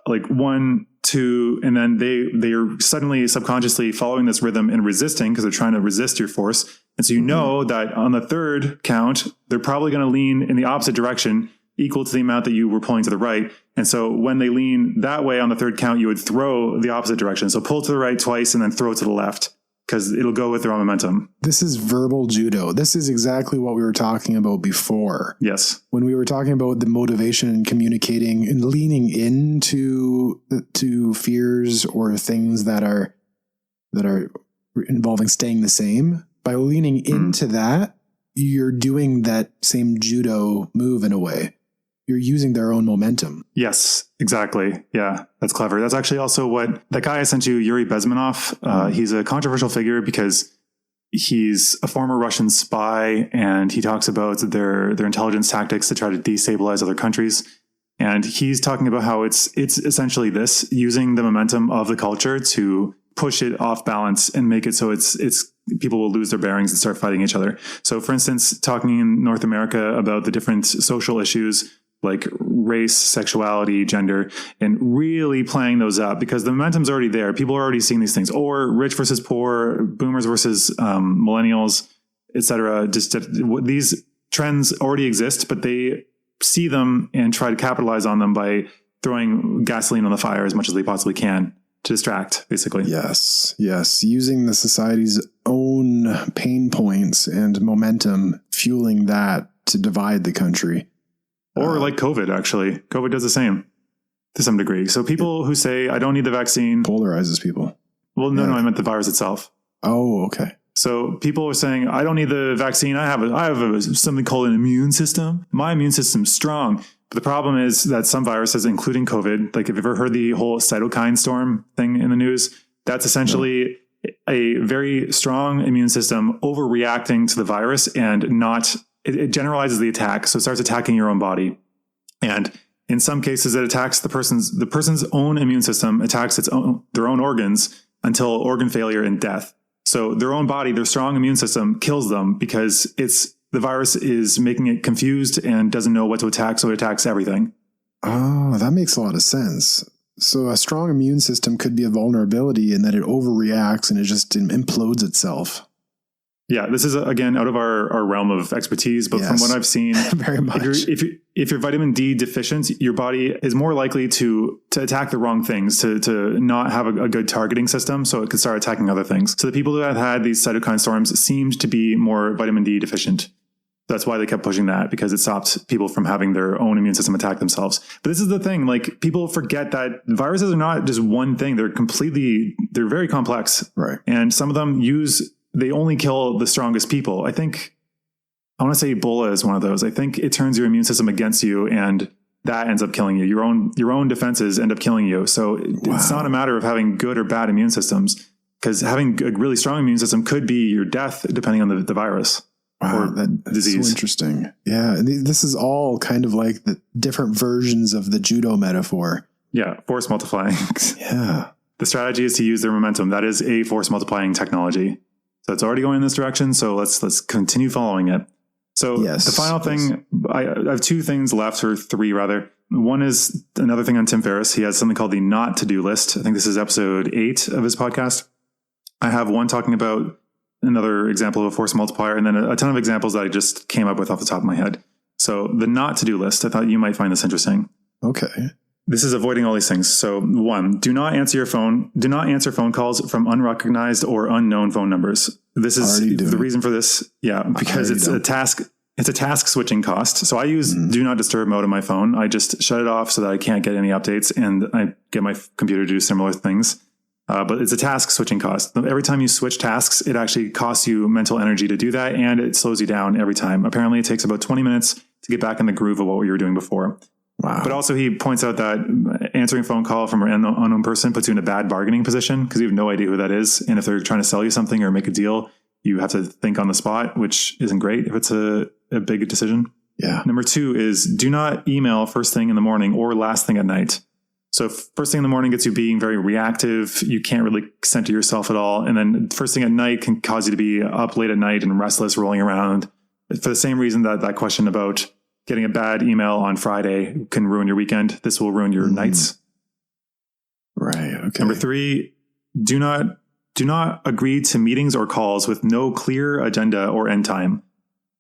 like 1, 2, and then they are suddenly subconsciously following this rhythm and resisting because they're trying to resist your force. And so you know that on the third count, they're probably going to lean in the opposite direction, equal to the amount that you were pulling to the right. And so when they lean that way on the third count, you would throw the opposite direction. So pull to the right twice and then throw to the left, because it'll go with their own momentum. This is verbal judo. This is exactly what we were talking about before. Yes. When we were talking about the motivation and communicating and leaning into to fears or things that are involving staying the same, by leaning into that, you're doing that same judo move in a way. You're using their own momentum. Yes, exactly. Yeah, that's clever. That's actually also what that guy I sent you, Yuri Bezmenov. He's a controversial figure because he's a former Russian spy, and he talks about their intelligence tactics to try to destabilize other countries. And he's talking about how it's essentially this, using the momentum of the culture to push it off balance and make it so it's people will lose their bearings and start fighting each other. So for instance, talking in North America about the different social issues like race, sexuality, gender, and really playing those up because the momentum's already there. People are already seeing these things, or rich versus poor, boomers versus millennials, etc. Just these trends already exist, but they see them and try to capitalize on them by throwing gasoline on the fire as much as they possibly can to distract, basically. Yes. Using the society's own pain points and momentum, fueling that to divide the country. Or like COVID, actually. COVID does the same to some degree. So people who say, I don't need the vaccine. Polarizes people. Well, no, I meant the virus itself. Oh, okay. So people are saying, I don't need the vaccine. I have something called an immune system. My immune system's strong. But the problem is that some viruses, including COVID, like have you ever heard the whole cytokine storm thing in the news? That's essentially a very strong immune system overreacting to the virus and not... It generalizes the attack, so it starts attacking your own body. And in some cases, it attacks the person's own immune system, attacks their own organs until organ failure and death. So their own body, their strong immune system kills them because the virus is making it confused and doesn't know what to attack, so it attacks everything. Oh, that makes a lot of sense. So a strong immune system could be a vulnerability in that it overreacts and it just implodes itself. Yeah, this is, again, out of our realm of expertise, but from what I've seen, very much. If you're vitamin D deficient, your body is more likely to attack the wrong things, to not have a good targeting system, so it could start attacking other things. So the people who have had these cytokine storms seemed to be more vitamin D deficient. That's why they kept pushing that, because it stopped people from having their own immune system attack themselves. But this is the thing, like people forget that viruses are not just one thing. They're very complex. Right. And some of them they only kill the strongest people. I want to say Ebola is one of those. I think it turns your immune system against you and that ends up killing you. Your own defenses end up killing you. So it's not a matter of having good or bad immune systems, because having a really strong immune system could be your death depending on the virus or that's disease. So interesting. Yeah. This is all kind of like the different versions of the judo metaphor. Yeah. Force multiplying. Yeah. The strategy is to use their momentum. That is a force multiplying technology. So it's already going in this direction. So let's continue following it. So the final thing, I have 2 things left, or 3 rather. One is another thing on Tim Ferriss. He has something called the not to do list. I think this is episode 8 of his podcast. I have one talking about another example of a force multiplier, and then a ton of examples that I just came up with off the top of my head. So the not to do list, I thought you might find this interesting. Okay. This is avoiding all these things. So 1, do not answer your phone. Do not answer phone calls from unrecognized or unknown phone numbers. This is the reason for this. Yeah, because it's a task switching cost. So I use do not disturb mode on my phone. I just shut it off so that I can't get any updates, and I get my computer to do similar things. But it's a task switching cost. Every time you switch tasks, it actually costs you mental energy to do that, and it slows you down every time. Apparently it takes about 20 minutes to get back in the groove of what you were doing before. Wow. But also he points out that answering a phone call from an unknown person puts you in a bad bargaining position, because you have no idea who that is. And if they're trying to sell you something or make a deal, you have to think on the spot, which isn't great if it's a big decision. Yeah. Number 2 is do not email first thing in the morning or last thing at night. So first thing in the morning gets you being very reactive. You can't really center yourself at all. And then first thing at night can cause you to be up late at night and restless, rolling around. For the same reason that question about getting a bad email on Friday can ruin your weekend, this will ruin your nights. Right. Okay. Number 3, do not agree to meetings or calls with no clear agenda or end time.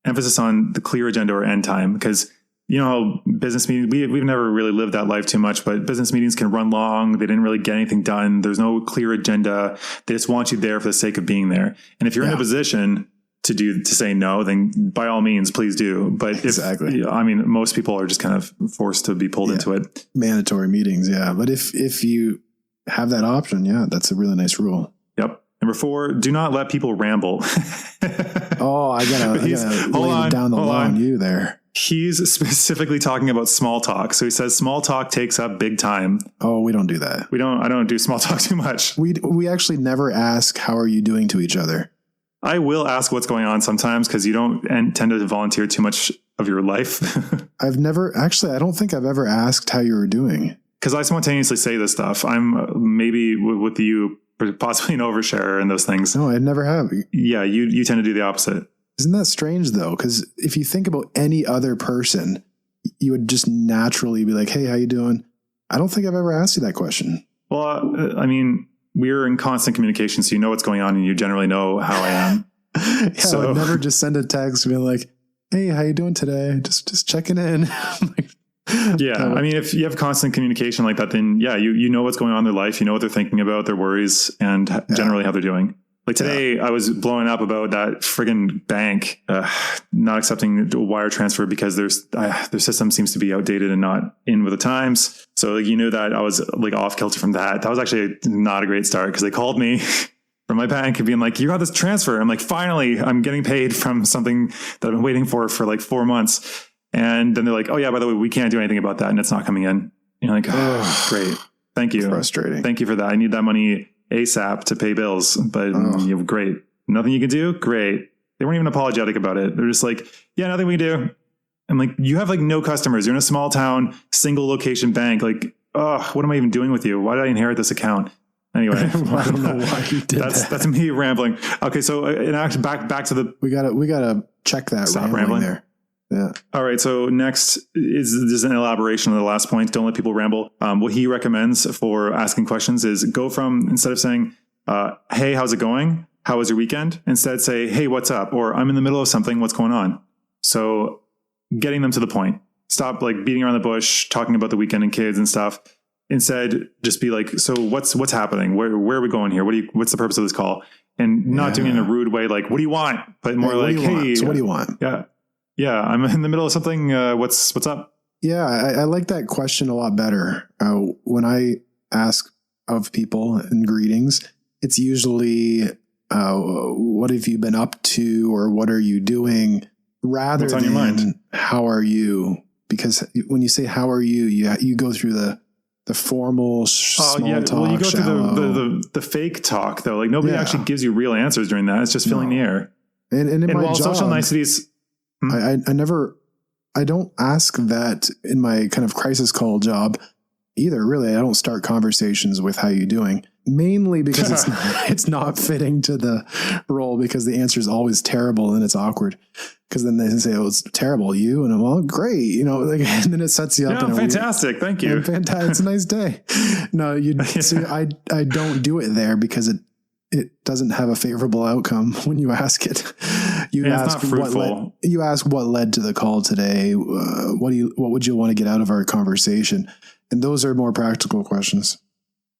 Emphasis on the clear agenda or end time, because you know how business meetings, we've never really lived that life too much, but business meetings can run long. They didn't really get anything done. There's no clear agenda. They just want you there for the sake of being there. And if you're in a position to say no, then by all means, please do. But exactly. I mean, most people are just kind of forced to be pulled into it. Mandatory meetings. Yeah. But if you have that option, that's a really nice rule. Yep. Number 4, do not let people ramble. I gotta lay down the law on you there. He's specifically talking about small talk. So he says small talk takes up big time. Oh, we don't do that. I don't do small talk too much. We actually never ask, how are you doing to each other? I will ask what's going on sometimes because you don't tend to volunteer too much of your life. I don't think I've ever asked how you were doing. Because I spontaneously say this stuff. I'm maybe with you, possibly an overshare and those things. No, I never have. Yeah, you tend to do the opposite. Isn't that strange though? Because if you think about any other person, you would just naturally be like, hey, how you doing? I don't think I've ever asked you that question. Well, I mean, we're in constant communication, so you know what's going on and you generally know how I am. I would never just send a text and be like, hey, how you doing today? Just checking in. I mean, if you have constant communication like that, then you know what's going on in their life, you know what they're thinking about, their worries, and generally how they're doing. Like today, I was blowing up about that friggin' bank not accepting a wire transfer because their system seems to be outdated and not in with the times. So like, you knew that I was like off kilter from that. That was actually not a great start because they called me from my bank and being like, you got this transfer. I'm like, finally, I'm getting paid from something that I've been waiting for like 4 months. And then they're like, oh yeah, by the way, we can't do anything about that. And it's not coming in. And you're like, oh, great. Thank you. Frustrating. Thank you for that. I need that money ASAP to pay bills, but you have great. Nothing you can do. Great. They weren't even apologetic about it. They're just like, yeah, nothing we can do. I'm like, you have like no customers. You're in a small town, single location bank. Like, what am I even doing with you? Why did I inherit this account? Anyway, I don't know why you did that. That's me rambling. Okay. So back to the, we gotta check that. Stop rambling there. Yeah. All right. So next is an elaboration of the last point. Don't let people ramble. What he recommends for asking questions is go from, instead of saying, hey, how's it going? How was your weekend? Instead say, hey, what's up? Or I'm in the middle of something. What's going on? So getting them to the point. Stop like beating around the bush, talking about the weekend and kids and stuff. Instead, just be like, so what's happening? Where are we going here? What's the purpose of this call? And not doing it in a rude way, like, what do you want? But more like, hey, so what do you want? Yeah. Yeah, I'm in the middle of something. What's up? Yeah, I like that question a lot better. When I ask of people in greetings, it's usually, what have you been up to or what are you doing? Rather what's on than your mind? How are you? Because when you say how are you, you go through the formal small talk. Well, you go through the fake talk though. Like nobody actually gives you real answers during that. It's just filling the air. And in my while job, social niceties. I don't ask that in my kind of crisis call job either. Really, I don't start conversations with how you doing, mainly because it's not fitting to the role because the answer is always terrible and it's awkward because then they say, oh, it's terrible. You? And I'm all great. And then it sets you up. Yeah, fantastic. Thank you. Fantastic. It's a nice day. No, so I don't do it there because it doesn't have a favorable outcome when you ask it. You ask what led to the call today. What would you want to get out of our conversation? And those are more practical questions.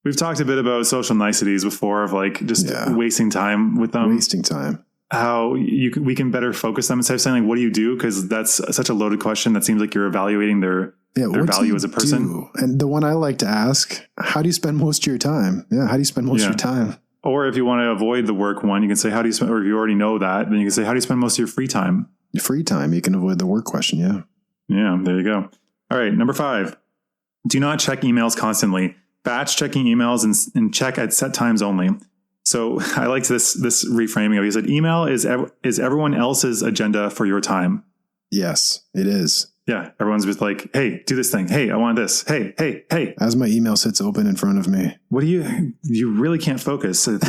We've talked a bit about social niceties before of like just wasting time with them. Wasting time. How we can better focus them instead of saying like, what do you do? Because that's such a loaded question. That seems like you're evaluating their value as a person. Do? And the one I like to ask, how do you spend most of your time? Yeah. How do you spend most of your time? Or if you want to avoid the work one, you can say, how do you spend, or if you already know that, then you can say, how do you spend most of your free time? Your free time, you can avoid the work question. Yeah. Yeah. There you go. All right. Number 5, do not check emails constantly. Batch checking emails and check at set times only. So I liked this reframing of it. He said, email is everyone else's agenda for your time. Yes, it is. Yeah. Everyone's just like, hey, do this thing. Hey, I want this. Hey, hey, hey. As my email sits open in front of me. What do you really can't focus. Okay,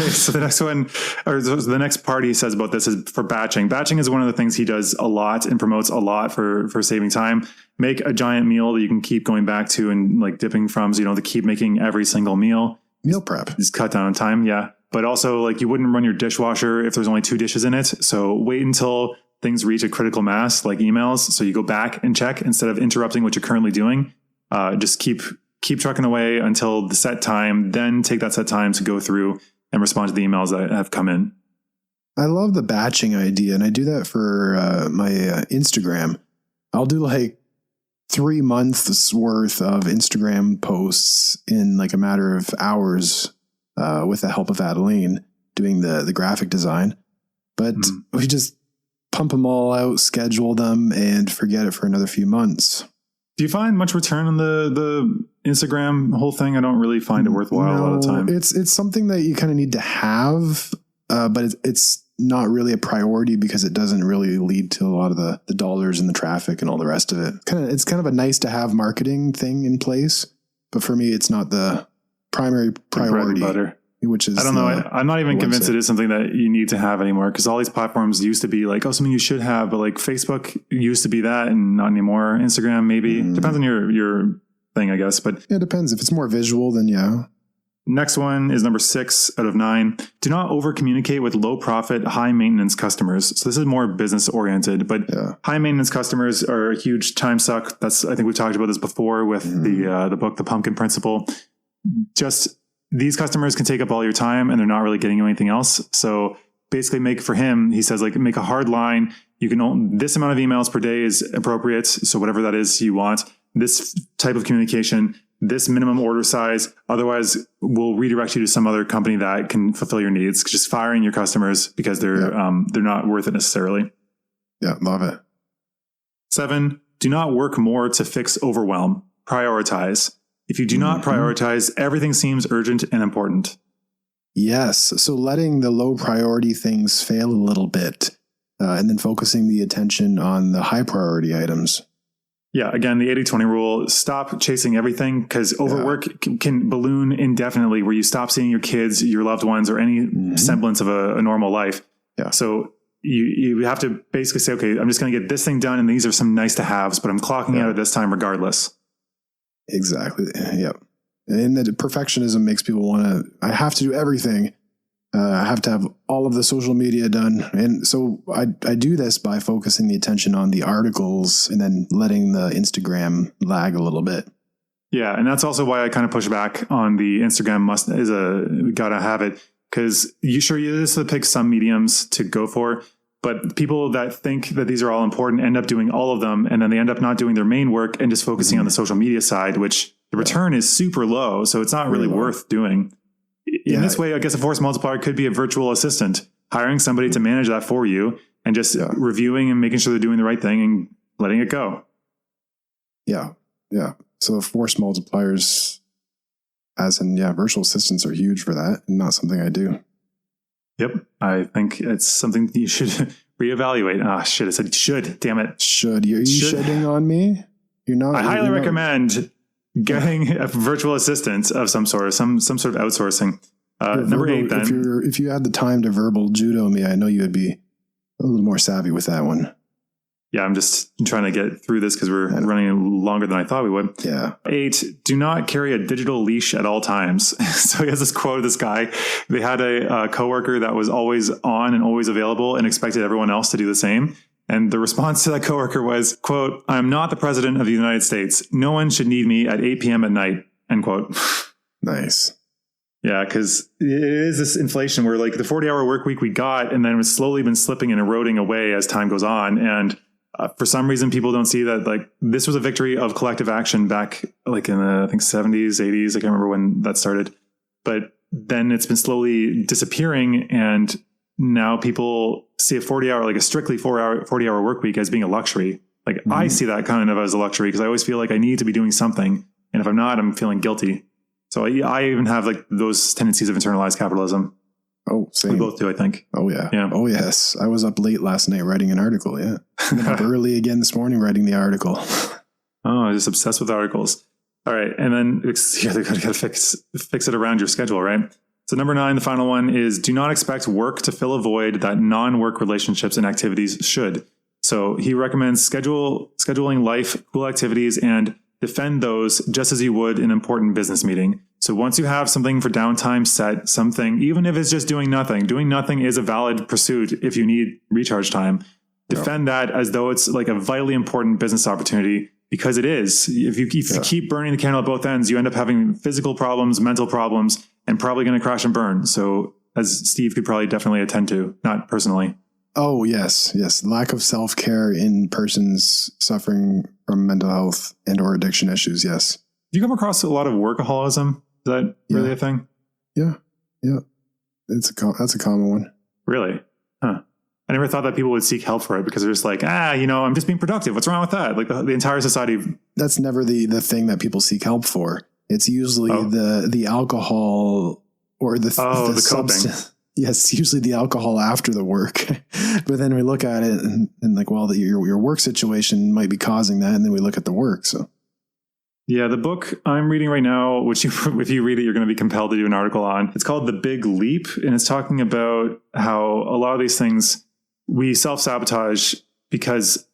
so the next one, or the next part he says about this is for batching. Batching is one of the things he does a lot and promotes a lot for saving time. Make a giant meal that you can keep going back to and like dipping from, so you don't have to keep making every single meal. Meal prep. Just cut down on time, yeah. But also, like, you wouldn't run your dishwasher if there's only 2 dishes in it. So wait until things reach a critical mass, like emails. So you go back and check instead of interrupting what you're currently doing. Just keep trucking away until the set time, then take that set time to go through and respond to the emails that have come in. I love the batching idea, and I do that for my Instagram. I'll do like 3 months worth of Instagram posts in like a matter of hours with the help of Adeline doing the graphic design. But we just pump them all out, schedule them, and forget it for another few months. Do you find much return on the Instagram whole thing? I don't really find it worthwhile a lot of the time. It's something that you kind of need to have, but it's not really a priority because it doesn't really lead to a lot of the dollars and the traffic and all the rest of it. It's kind of a nice to have marketing thing in place, but for me, it's not the primary priority. Which is, I don't know. I'm not even convinced it is something that you need to have anymore, because all these platforms used to be like, oh, something you should have, but like Facebook used to be that and not anymore. Instagram, maybe. Depends on your thing, I guess. But it depends. If it's more visual, then yeah. Next one is number 6 out of 9. Do not over communicate with low profit, high maintenance customers. So this is more business oriented, but high maintenance customers are a huge time suck. I think we've talked about this before with the book, The Pumpkin Principle. Just these customers can take up all your time and they're not really getting you anything else. So basically he says, like, make a hard line. You can own this amount of emails per day is appropriate. So whatever that is you want, this type of communication, this minimum order size. Otherwise we'll redirect you to some other company that can fulfill your needs. Just firing your customers because they're not worth it necessarily. Yeah. Love it. 7, do not work more to fix overwhelm. Prioritize. If you do not prioritize, everything seems urgent and important. Yes. So letting the low priority things fail a little bit, and then focusing the attention on the high priority items. Yeah. Again, the 80-20 rule, stop chasing everything, because overwork can balloon indefinitely, where you stop seeing your kids, your loved ones, or any semblance of a normal life. Yeah. So you have to basically say, okay, I'm just going to get this thing done, and these are some nice to haves, but I'm clocking out at this time regardless. Exactly. Yep. And the perfectionism makes people I have to do everything. I have to have all of the social media done. And so I do this by focusing the attention on the articles and then letting the Instagram lag a little bit. Yeah. And that's also why I kind of push back on the Instagram gotta have it. Because you just pick some mediums to go for. But people that think that these are all important end up doing all of them, and then they end up not doing their main work and just focusing on the social media side, which the return is super low. So it's not really worth doing. In this way, I guess a force multiplier could be a virtual assistant, hiring somebody to manage that for you and just reviewing and making sure they're doing the right thing and letting it go. Yeah. Yeah. So force multipliers, as in, virtual assistants are huge for that, and not something I do. Yep. I think it's something you should reevaluate. Ah, shit. I said should. Damn it. Should. Are you shitting on me? You're not. I highly recommend getting a virtual assistant of some sort, some sort of outsourcing. Number 8, then. If you had the time to verbal judo me, I know you would be a little more savvy with that one. Yeah, I'm just trying to get through this because we're running longer than I thought we would. Yeah. 8, do not carry a digital leash at all times. So he has this quote of this guy. They had a coworker that was always on and always available and expected everyone else to do the same. And the response to that coworker was, quote, "I'm not the president of the United States. No one should need me at 8 p.m. at night," end quote. Nice. Yeah, because it is this inflation where like the 40-hour work week we got, and then it's slowly been slipping and eroding away as time goes on. And for some reason, people don't see that like this was a victory of collective action back like in the, I think 70s, 80s. I can't remember when that started, but then it's been slowly disappearing. And now people see a 40-hour, like a strictly 40-hour work week as being a luxury. Like I see that kind of as a luxury because I always feel like I need to be doing something. And if I'm not, I'm feeling guilty. So I even have like those tendencies of internalized capitalism. Oh, same. We both do, I think. Oh, yeah. Yeah. Oh, yes. I was up late last night writing an article. Yeah. And then up early again this morning writing the article. Oh, I'm just obsessed with articles. All right. And then they got to fix it around your schedule, right? So number 9, the final one is do not expect work to fill a void that non-work relationships and activities should. So he recommends scheduling life, cool activities, and defend those just as you would an important business meeting. So once you have something for downtime set, something, even if it's just doing nothing is a valid pursuit if you need recharge time. Defend that as though it's like a vitally important business opportunity, because it is. If you keep burning the candle at both ends, you end up having physical problems, mental problems, and probably going to crash and burn. So as Steve could probably definitely attend to, not personally. Oh, yes. Yes. Lack of self-care in persons suffering from mental health and or addiction issues. Yes. Do you come across a lot of workaholism? Is that really a thing? Yeah. Yeah. That's a common one. Really? Huh. I never thought that people would seek help for it because they're just like, I'm just being productive. What's wrong with that? Like the entire society. That's never the thing that people seek help for. It's usually the alcohol or the substance. Yes, it's usually the alcohol after the work. But then we look at it and like, well, your work situation might be causing that. And then we look at the work. So. Yeah, the book I'm reading right now, which if you read it, you're going to be compelled to do an article on. It's called The Big Leap. And it's talking about how a lot of these things we self-sabotage because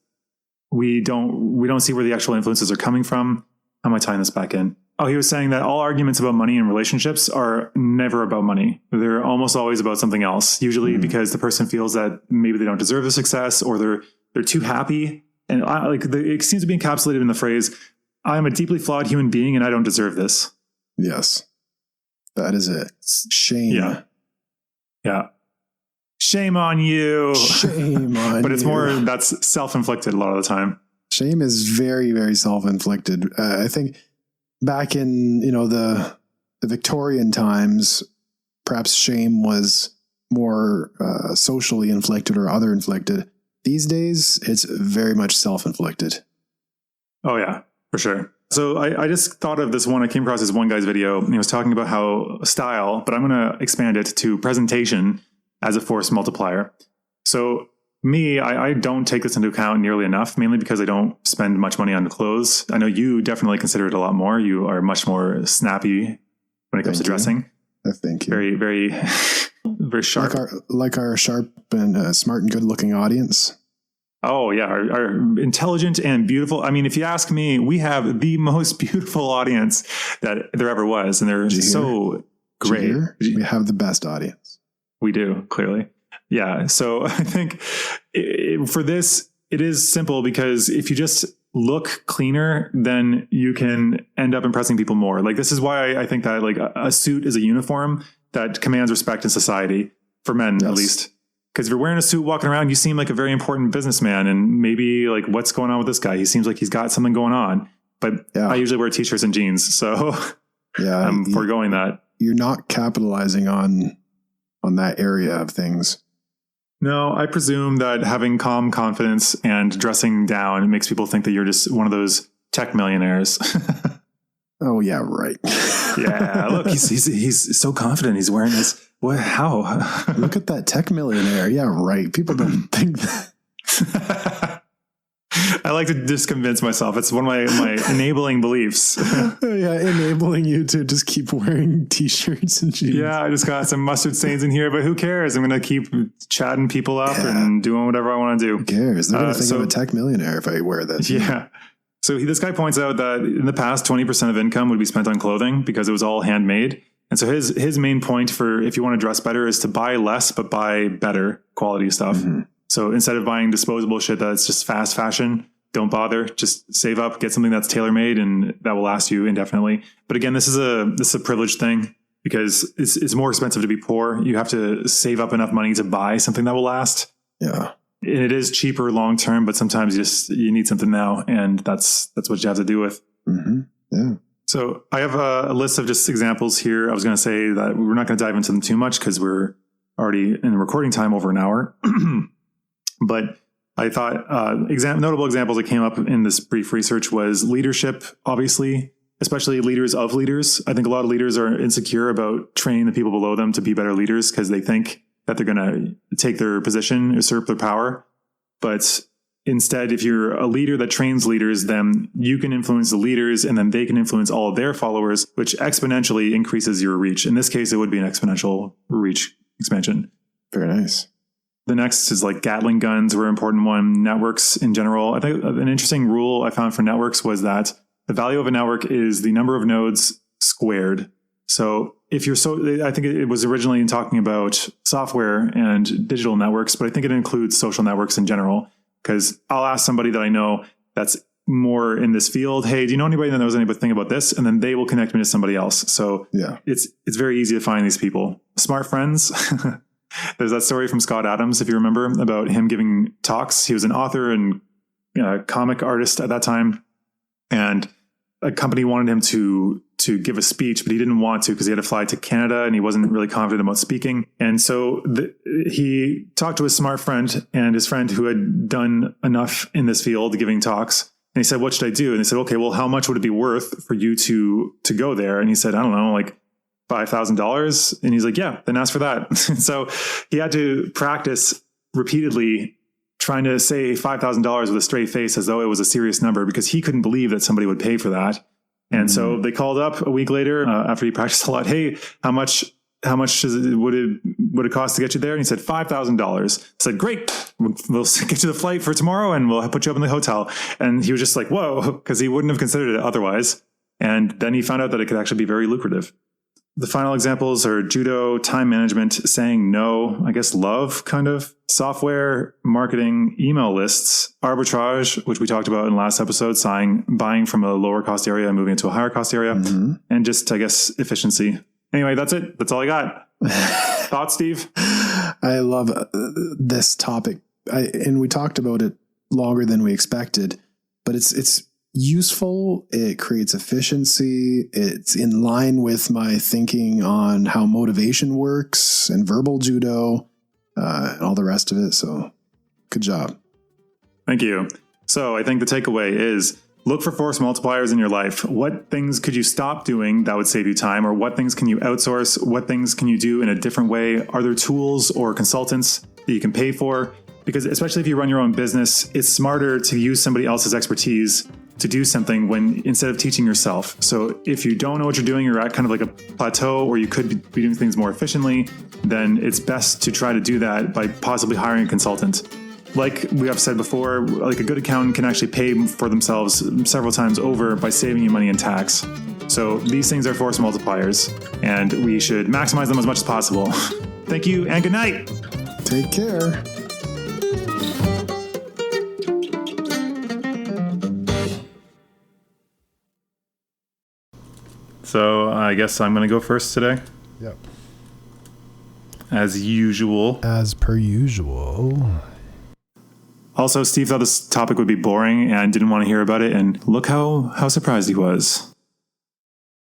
we don't see where the actual influences are coming from. How am I tying this back in? Oh, he was saying that all arguments about money and relationships are never about money. They're almost always about something else, usually because the person feels that maybe they don't deserve the success or they're too happy. And it seems to be encapsulated in the phrase, I'm a deeply flawed human being and I don't deserve this. Yes, that is it. Shame. Yeah. Shame on you. Shame on you. But it's more, that's self-inflicted a lot of the time. Shame is very, very self-inflicted. I think back in, the Victorian times, perhaps shame was more socially inflicted or other inflicted. These days, it's very much self-inflicted. Oh, yeah, for sure. So I just thought of this one. I came across this one guy's video and he was talking about how style, but I'm going to expand it to presentation as a force multiplier. So I don't take this into account nearly enough, mainly because I don't spend much money on clothes. I know you definitely consider it a lot more. You are much more snappy when it comes to dressing. Thank you. Very, very, very sharp. Like our sharp and smart and good looking audience. Oh, yeah. Our intelligent and beautiful. I mean, if you ask me, we have the most beautiful audience that there ever was. And they're so great. We have the best audience. We do, clearly. Yeah. So I think for this, it is simple because if you just look cleaner, then you can end up impressing people more. Like, this is why I think that like a suit is a uniform that commands respect in society for men, at least. Because if you're wearing a suit walking around, you seem like a very important businessman. And maybe like, what's going on with this guy? He seems like he's got something going on. But I usually wear t-shirts and jeans. So I'm foregoing that. You're not capitalizing on that area of things. No, I presume that having calm confidence and dressing down makes people think that you're just one of those tech millionaires. Oh, yeah, right. Yeah, look, he's so confident. He's wearing this. What? How? Look at that tech millionaire. Yeah, right. People don't think that. I like to just convince myself. It's one of my enabling beliefs. Yeah, enabling you to just keep wearing t-shirts and jeans. Yeah, I just got some mustard stains in here, but who cares? I'm going to keep chatting people up and doing whatever I want to do. Who cares? They're going to think I'm a tech millionaire if I wear this. Yeah. So this guy points out that in the past, 20% of income would be spent on clothing because it was all handmade. And so his main point for if you want to dress better is to buy less, but buy better quality stuff. Mm-hmm. So instead of buying disposable shit that's just fast fashion, don't bother. Just save up, get something that's tailor-made, and that will last you indefinitely. But again, this is a privileged thing because it's more expensive to be poor. You have to save up enough money to buy something that will last. Yeah. And it is cheaper long term, but sometimes you need something now, and that's what you have to do with. Mm-hmm. Yeah. So I have a list of just examples here. I was going to say that we're not going to dive into them too much because we're already in the recording time over an hour. But I thought notable examples that came up in this brief research was leadership, obviously, especially leaders of leaders. I think a lot of leaders are insecure about training the people below them to be better leaders because they think that they're going to take their position, usurp their power. But instead, if you're a leader that trains leaders, then you can influence the leaders and then they can influence all of their followers, which exponentially increases your reach. In this case, it would be an exponential reach expansion. Very nice. The next is like Gatling guns were an important one. Networks in general. I think an interesting rule I found for networks was that the value of a network is the number of nodes squared. So if you're I think it was originally talking about software and digital networks, but I think it includes social networks in general. Because I'll ask somebody that I know that's more in this field, hey, do you know anybody that knows anything about this? And then they will connect me to somebody else. So yeah, it's very easy to find these people. Smart friends. There's that story from Scott Adams, if you remember, about him giving talks. He was an author and comic artist at that time. And a company wanted him to give a speech, but he didn't want to because he had to fly to Canada and he wasn't really confident about speaking. And so he talked to his smart friend and his friend who had done enough in this field giving talks. And he said, what should I do? And they said, okay, well, how much would it be worth for you to go there? And he said, I don't know, like $5,000. And he's like, yeah, then ask for that. So he had to practice repeatedly trying to say $5,000 with a straight face as though it was a serious number because he couldn't believe that somebody would pay for that. And so they called up a week later after he practiced a lot. Hey, how much would it cost to get you there? And he said $5,000. I said, great, we'll get you the flight for tomorrow and we'll put you up in the hotel. And he was just like, whoa, because he wouldn't have considered it otherwise. And then he found out that it could actually be very lucrative. The final examples are judo, time management, saying no, I guess love, kind of, software, marketing, email lists, arbitrage, which we talked about in the last episode, buying from a lower cost area and moving into a higher cost area, and just, I guess, efficiency. Anyway, that's it. That's all I got. Thoughts, Steve? I love this topic. And we talked about it longer than we expected, but it's useful. It creates efficiency. It's in line with my thinking on how motivation works and verbal judo and all the rest of it. So good job. Thank you. So I think the takeaway is look for force multipliers in your life. What things could you stop doing that would save you time? Or what things can you outsource? What things can you do in a different way? Are there tools or consultants that you can pay for? Because especially if you run your own business, it's smarter to use somebody else's expertise to do something instead of teaching yourself. So if you don't know what you're doing, you're at kind of like a plateau, or you could be doing things more efficiently, then it's best to try to do that by possibly hiring a consultant. Like we have said before, like a good accountant can actually pay for themselves several times over by saving you money in tax. So these things are force multipliers, and we should maximize them as much as possible. Thank you and good night. Take care. So I guess I'm going to go first today. Yep. As usual. As per usual. Also, Steve thought this topic would be boring and didn't want to hear about it. And look how surprised he was.